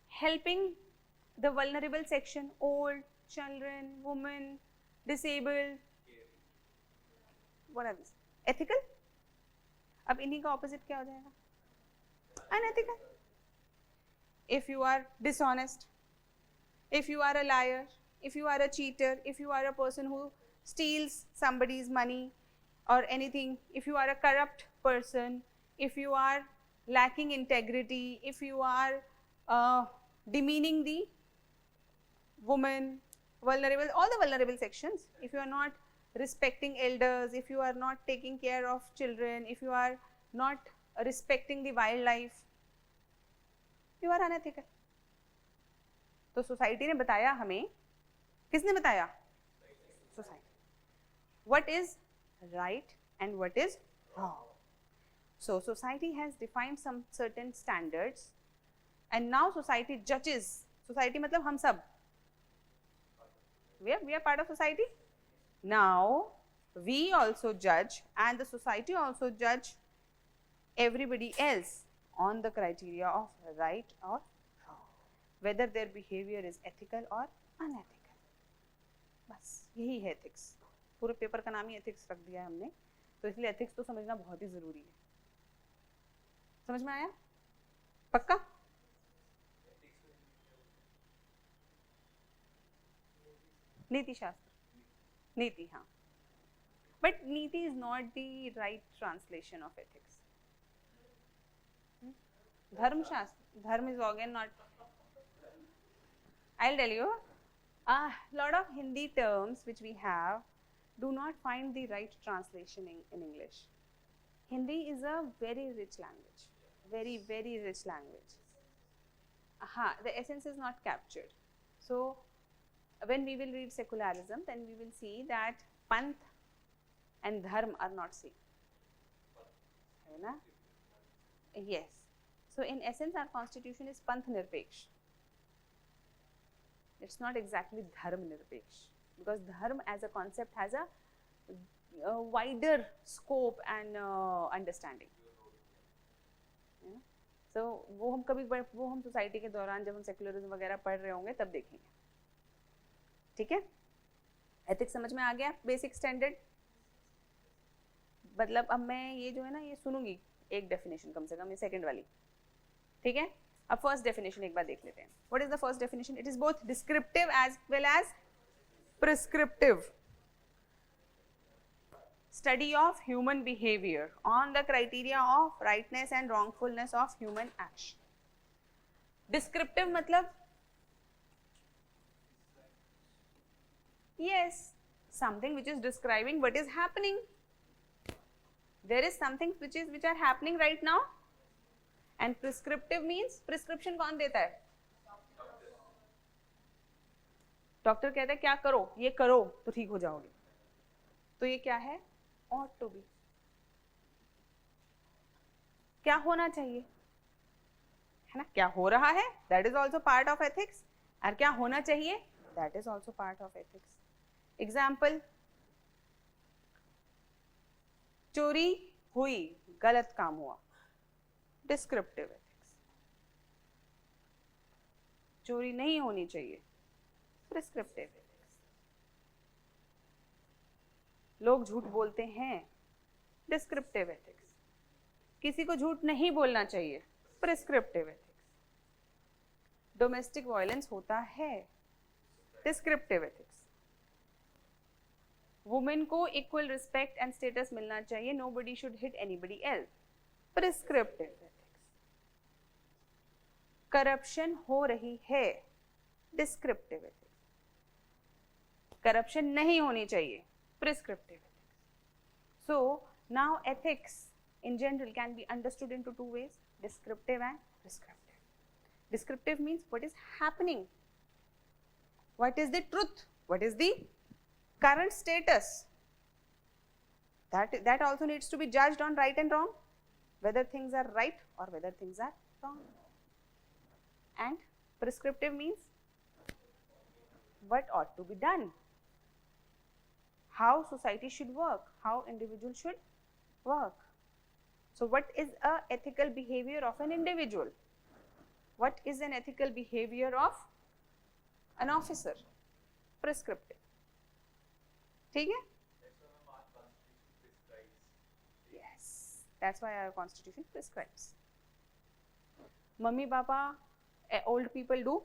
Helping the vulnerable section, old, children, women, disabled, what are these? Ethical. अब इन्हीं का opposite क्या हो जाएगा? Unethical. If you are dishonest, if you are a liar, if you are a cheater, if you are a person who steals somebody's money or anything, if you are a corrupt person, if you are lacking integrity, if you are demeaning the woman, vulnerable, all the vulnerable sections, if you are not respecting elders, if you are not taking care of children, if you are not respecting the wildlife, you are unethical. तो society ने बताया हमें, किसने बताया? what is right and what is wrong. So society has defined some certain standards and now society judges. Society मतलब हम सब, we are part of society. Now we also judge and the society also judge everybody else on the criteria of right or wrong, whether their behavior is ethical or unethical. बस यही है ethics. पूरे paper का नाम ही ethics रख दिया है हमने, तो इसलिए ethics तो समझना बहुत ही जरूरी है. समझ में आया? पक्का? नीति शास्त्र, नीति, हाँ. But नीति is not the right translation of ethics. धर्म शास्त्र, धर्म is again not. I'll tell you, a lot of Hindi terms which we have do not find the right translation in English. Hindi is a very rich language, very, very rich language. The essence is not captured. So when we will read secularism, then we will see that panth and dharma are not same. Yes. So in essence, our constitution is panth nirpeksh. It's not exactly dharma nirpeksh, because dharma as a concept has a wider scope and understanding. So वो हम society के दौरान जब हम secularism वगैरह पढ़ रहे होंगे तब देखेंगे. ठीक है? एथिक्स समझ में आ गया? Basic standard. मतलब अब मैं ये जो है ना ये सुनूंगी एक डेफिनेशन कम से कम, ये सेकंड वाली. ठीक है? अब फर्स्ट डेफिनेशन एक बार देख लेते हैं. What is the first definition? It is both descriptive as well as prescriptive. Study of human behaviour on the criteria of rightness and wrongfulness of human action. Descriptive मतलब yes, something which is describing what is happening. There is something which are happening right now. And prescriptive means prescription कौन देता है? Doctor कहता है क्या करो, ये करो तो ठीक हो जाओगे. तो ये क्या है? ought to be. क्या होना चाहिए, है ना? क्या हो रहा है, that is also part of ethics. और क्या होना चाहिए, that is also part of ethics. Example, चोरी हुई, गलत काम हुआ, डिस्क्रिप्टिव एथिक्स. चोरी नहीं होनी चाहिए, प्रिस्क्रिप्टिव एथिक्स. लोग झूठ बोलते हैं, डिस्क्रिप्टिव एथिक्स. किसी को झूठ नहीं बोलना चाहिए, प्रिस्क्रिप्टिव एथिक्स. डोमेस्टिक वायलेंस होता है, डिस्क्रिप्टिव एथिक्स. वुमेन को इक्वल रिस्पेक्ट एंड स्टेटस मिलना चाहिए, nobody should hit anybody else, prescriptive ethics. Corruption हो रही है, डिस्क्रिप्टिव एथिक्स. करप्शन नहीं होनी चाहिए, prescriptive ethics. So now ethics in general can be understood into two ways, descriptive and prescriptive. Descriptive means what is happening, what is the truth, what is the current status. That also needs to be judged on right and wrong, whether things are right or whether things are wrong. And prescriptive means what ought to be done, how society should work, how individual should work. So what is a ethical behavior of an individual? What is an ethical behavior of an officer? Prescriptive. ठीक है? Yes, that's why our constitution prescribes. Mummy, Papa, old people do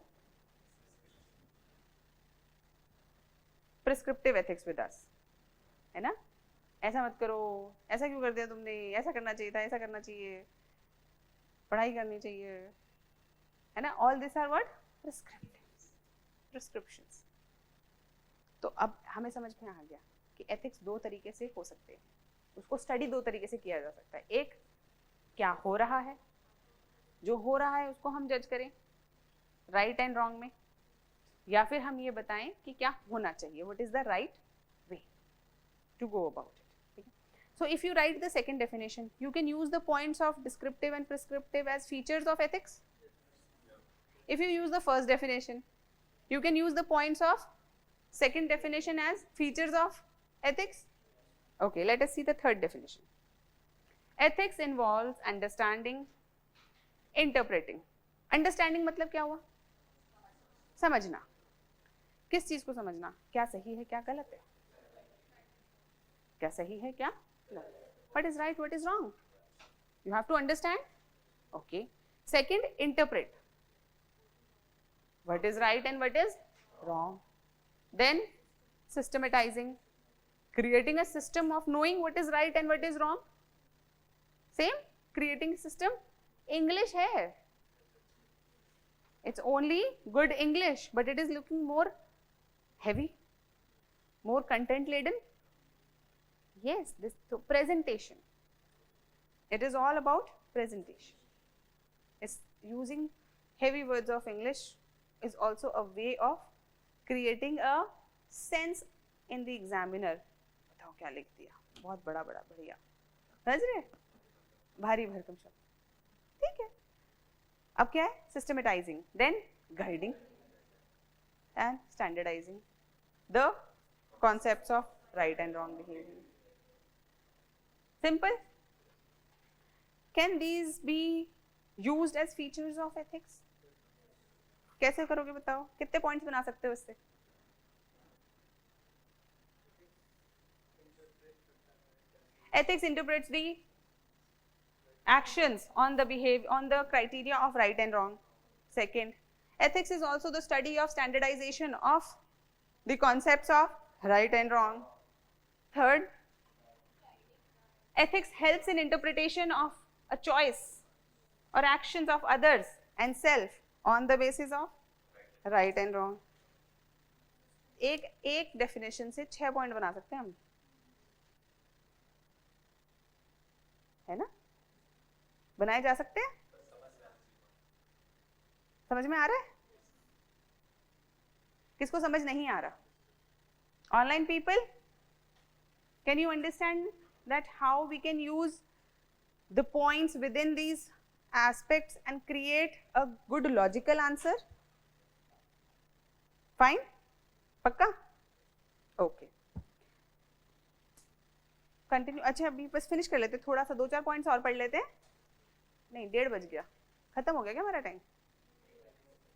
prescriptive ethics with us, है ना? ऐसा मत करो, ऐसा क्यों कर दिया तुमने, ऐसा करना चाहिए था, ऐसा करना चाहिए, पढ़ाई करनी चाहिए, है ना? All these are what? Prescriptions. तो अब हमें समझ में आ गया कि एथिक्स दो तरीके से हो सकते हैं, उसको स्टडी दो तरीके से किया जा सकता है. एक, क्या हो रहा है, जो हो रहा है उसको हम जज करें राइट एंड रॉन्ग में, या फिर हम ये बताएं कि क्या होना चाहिए, what is the right way. to go about it. So if you write the second definition, you can use the points of descriptive and prescriptive as features of ethics. If you use the first definition, you can use the points of second definition as features of ethics. Okay, let us see the third definition. Ethics involves understanding, interpreting. Understanding मतलब क्या हुआ? समझना. किस चीज को समझना? क्या सही है, क्या गलत है? क्या सही है, क्या गलत? What is right, what is wrong? You have to understand. Okay. Second, interpret. What is right and what is wrong? Then systematizing, creating a system of knowing what is right and what is wrong. Same, creating a system. English hai. It's only good English, but it is looking more heavy, more content laden. Yes, this so presentation. It is all about presentation. It's using heavy words of English is also a way of creating a sense in the examiner. बताओ क्या लिख दिया? बहुत बड़ा बड़ा बढ़िया. समझ रहे? भारी भरकम शब्द. ठीक है. अब क्या है? Systematizing, then guiding and standardizing the concepts of right and wrong behavior. Simple. Can these be used as features of ethics? कैसे करोगे बताओ? कितने पॉइंट्स बना सकते हो इससे? Ethics interprets the actions on the behavior, on the criteria of right and wrong. Second, ethics is also the study of standardization of the concepts of right and wrong. Third, ethics helps in interpretation of a choice or actions of others and self on the basis of right and wrong. एक definition से 6 point बना सकते हैं हम, है ना? बनाए जा सकते हैं? समझ में आ रहा है? किसको समझ नहीं आ रहा? Online people, can you understand that how we can use the points within these aspects and create a good logical answer? Fine? पक्का? Okay. Continue. अच्छा अभी बस फिनिश कर लेते, थोड़ा सा 2-4 पॉइंट्स और पढ़ लेते हैं. नहीं, 1:30 बज गया. खत्म हो गया क्या हमारा टाइम?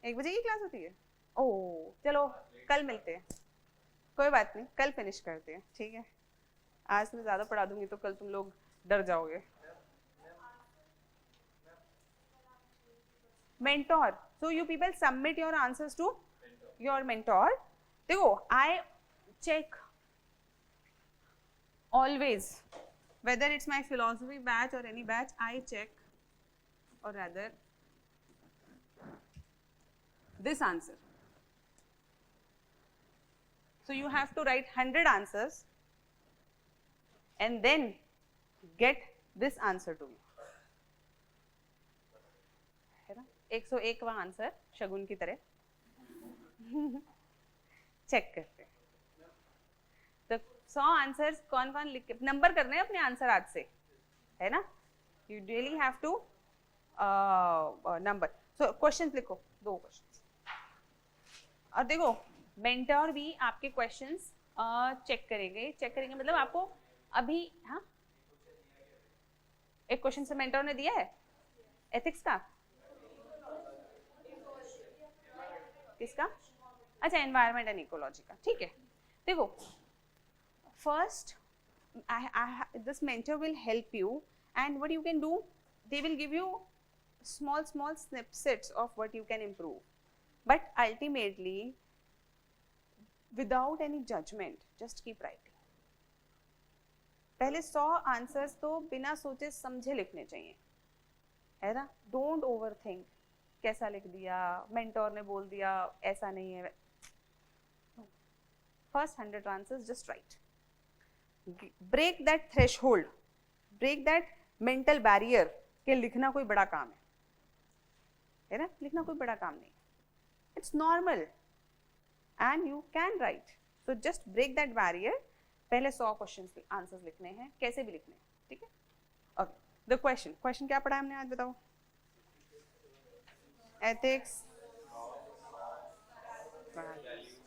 1 बजे की क्लास होती है? ओह चलो कल मिलते हैं. कोई बात नहीं, कल फिनिश करते हैं. ठीक है? आज मैं ज़्यादा पढ़ा दूंगी तो कल तुम लोग डर जाओगे. Mentor. So you people submit your answers to your mentor. देखो, I check always whether it's my philosophy batch or any batch. I check, or rather, this answer. So you have to write 100 answers and then get this answer to me. है ना? 101वां answer शगुन की तरह check करते हैं. तो 100 answers कौन कौन लिख के नंबर करने हैं अपने आंसर आज से, है ना? You daily have to number. So questions लिखो, 2 क्वेश्चंस. और देखो मेंटर भी आपके क्वेश्चंस चेक करेंगे मतलब आपको अभी, हाँ, एक क्वेश्चन से मेंटर ने दिया है एथिक्स का. किसका? अच्छा, एनवायरमेंट एंड इकोलॉजी का. ठीक है. देखो, first this mentor will help you, and what you can do, they will give you small snippets of what you can improve, but ultimately without any judgment, just keep writing. पहले 100 answers तो बिना सोचे समझे लिखने चाहिए, है ना? Don't overthink, कैसा लिख दिया, मेंटोर ने बोल दिया, ऐसा नहीं है. First 100 answers just write. Break that threshold, break that mental barrier कि लिखना कोई बड़ा काम है ना? लिखना कोई बड़ा काम नहीं, it's normal and you can write. So just break that barrier. पहले 100 क्वेश्चन आंसर्स लिखने हैं, कैसे भी लिखने हैं, ठीक है? ओके, द क्वेश्चन क्या पढ़ा हमने आज, बताओ? एथिक्स,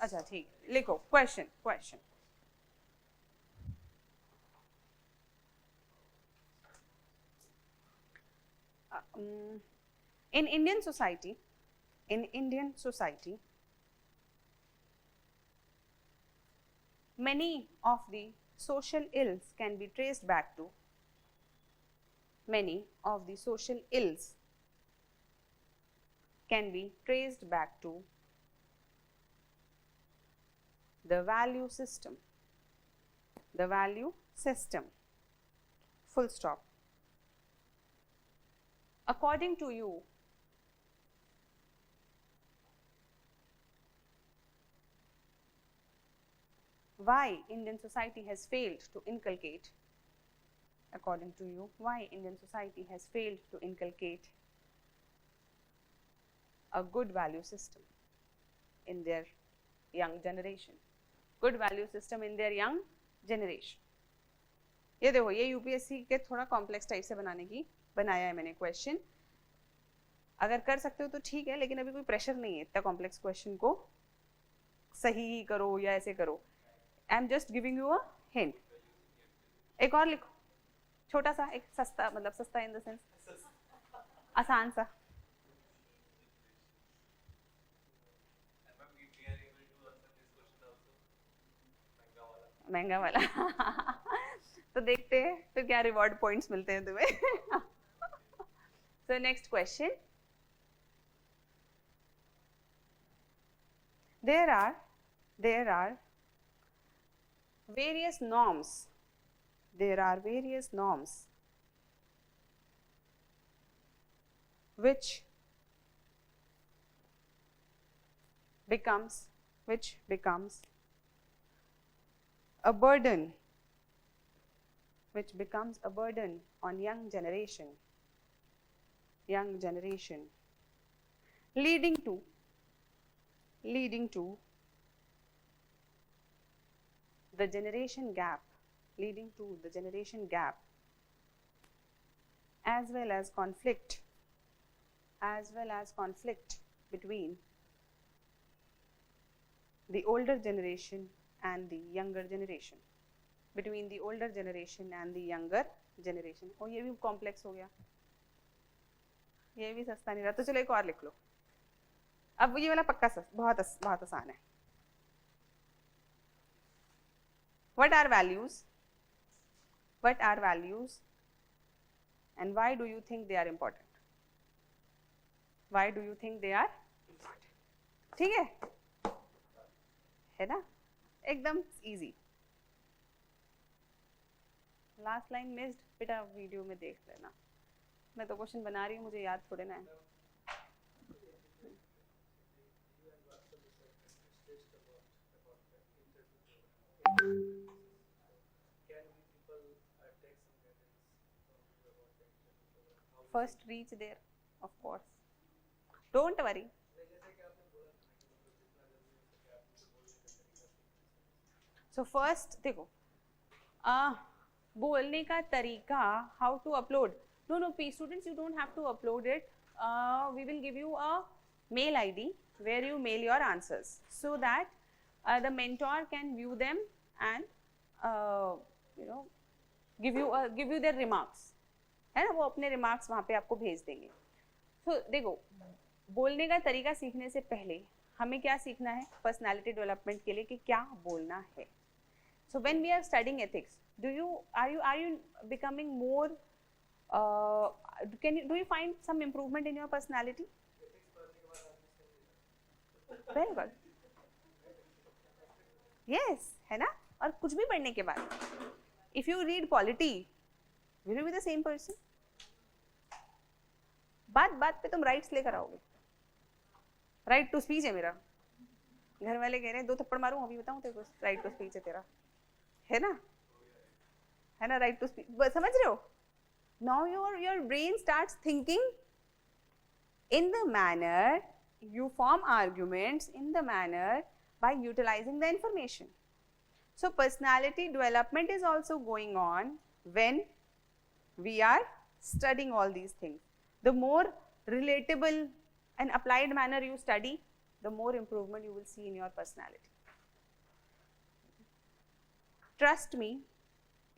अच्छा ठीक, लिखो question. In Indian society, many of the social ills can be traced back to the value system, full stop. According to you, why Indian society has failed to inculcate, a good value system in their young generation? ये देखो, ये UPSC के थोड़ा complex type से बनाया है मैंने question. अगर कर सकते हो तो ठीक है, लेकिन अभी कोई प्रेशर नहीं है इतना कॉम्प्लेक्स क्वेश्चन को सही ही करो या ऐसे करो. I am just giving you a hint. एक और लिखो, छोटा सा, एक सस्ता, मतलब सस्ता इन द सेंस आसान सा. महंगा वाला तो देखते हैं फिर क्या रिवॉर्ड पॉइंट्स मिलते हैं तुम्हें. So next question. There are various norms. Which becomes a burden on young generation, leading to the generation gap, as well as conflict between the older generation and the younger generation. और ये भी complex हो गया, ये भी सस्ता नहीं रहा, तो चलो एक और लिख लो. अब ये वाला पक्का बहुत आसान है. What are values and why do you think they are important? ठीक है ना, एकदम इजी. लास्ट लाइन मिस्ड, बेटा वीडियो में देख लेना. मैं तो क्वेश्चन बना रही हूँ, मुझे याद थोड़े ना है. First reach there, of course. Don't worry. So first देखो, बोलने का तरीका, how to upload. No, students, you don't have to upload it. We will give you a mail ID where you mail your answers so that the mentor can view them and give you their remarks. है ना, वो अपने remarks वहाँ पे आपको भेज देंगे. So देखो, बोलने का तरीका सीखने से पहले हमें क्या सीखना है पर्सनालिटी डेवलपमेंट के लिए कि क्या बोलना है. So when we are studying ethics, are you becoming more do you find some improvement in your personality? Very good. Yes, है ना. और कुछ भी पढ़ने के बाद if you read polity, will you be the same person? बात पे तुम राइट्स लेकर आओगे. राइट टू स्पीच है मेरा, घर वाले कह रहे हैं 2 थप्पड़ मारूं अभी, बताऊं तेरे को, राइट टू स्पीच है तेरा, है ना, राइट टू स्पीच. समझ रहे हो? Now your brain starts thinking in the manner, you form arguments in the manner by utilizing the information. So personality development is also going on when we are studying all these things. The more relatable and applied manner you study, the more improvement you will see in your personality. Trust me,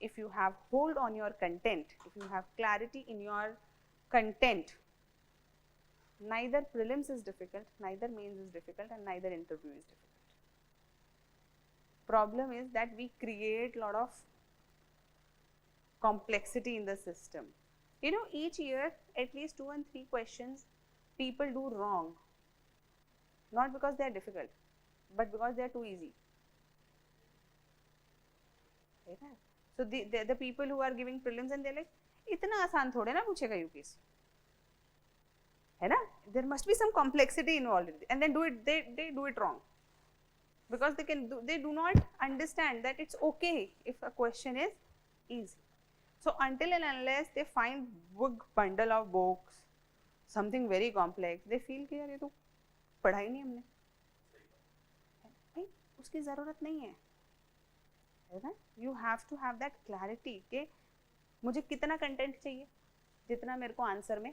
if you have hold on your content, if you have clarity in your content, neither prelims is difficult, neither mains is difficult, and neither interview is difficult. Problem is that we create a lot of complexity in the system. You know, each year at least 2 and 3 questions people do wrong, not because they are difficult, but because they are too easy. So the people who are giving prelims and they're like, इतना आसान थोड़े ना पूछेगा UPSC, है ना? There must be some complexity involved in it, and then they do it wrong because they do not understand that it's okay if a question is easy. So until and unless they find big bundle of books, something very complex, they feel कि यार ये तो पढ़ा ही नहीं हमने, नहीं उसकी ज़रूरत नहीं है, है ना? You have to have that clarity कि मुझे कितना कंटेंट चाहिए, जितना मेरे को आंसर में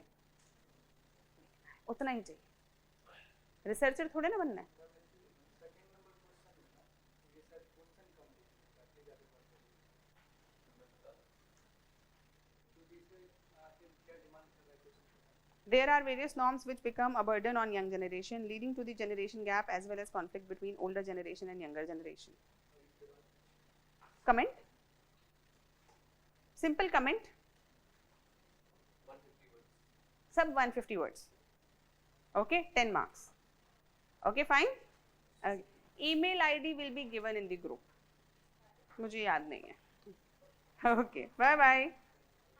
उतना ही चाहिए. रिसर्चर थोड़े ना बनना है. There are various norms which become a burden on young generation, leading to the generation gap as well as conflict between older generation and younger generation. Comment? Simple comment. 150 words. Sub 150 words. Okay, 10 marks. Okay, fine. Email ID will be given in the group. मुझे याद नहीं है. Okay, bye bye.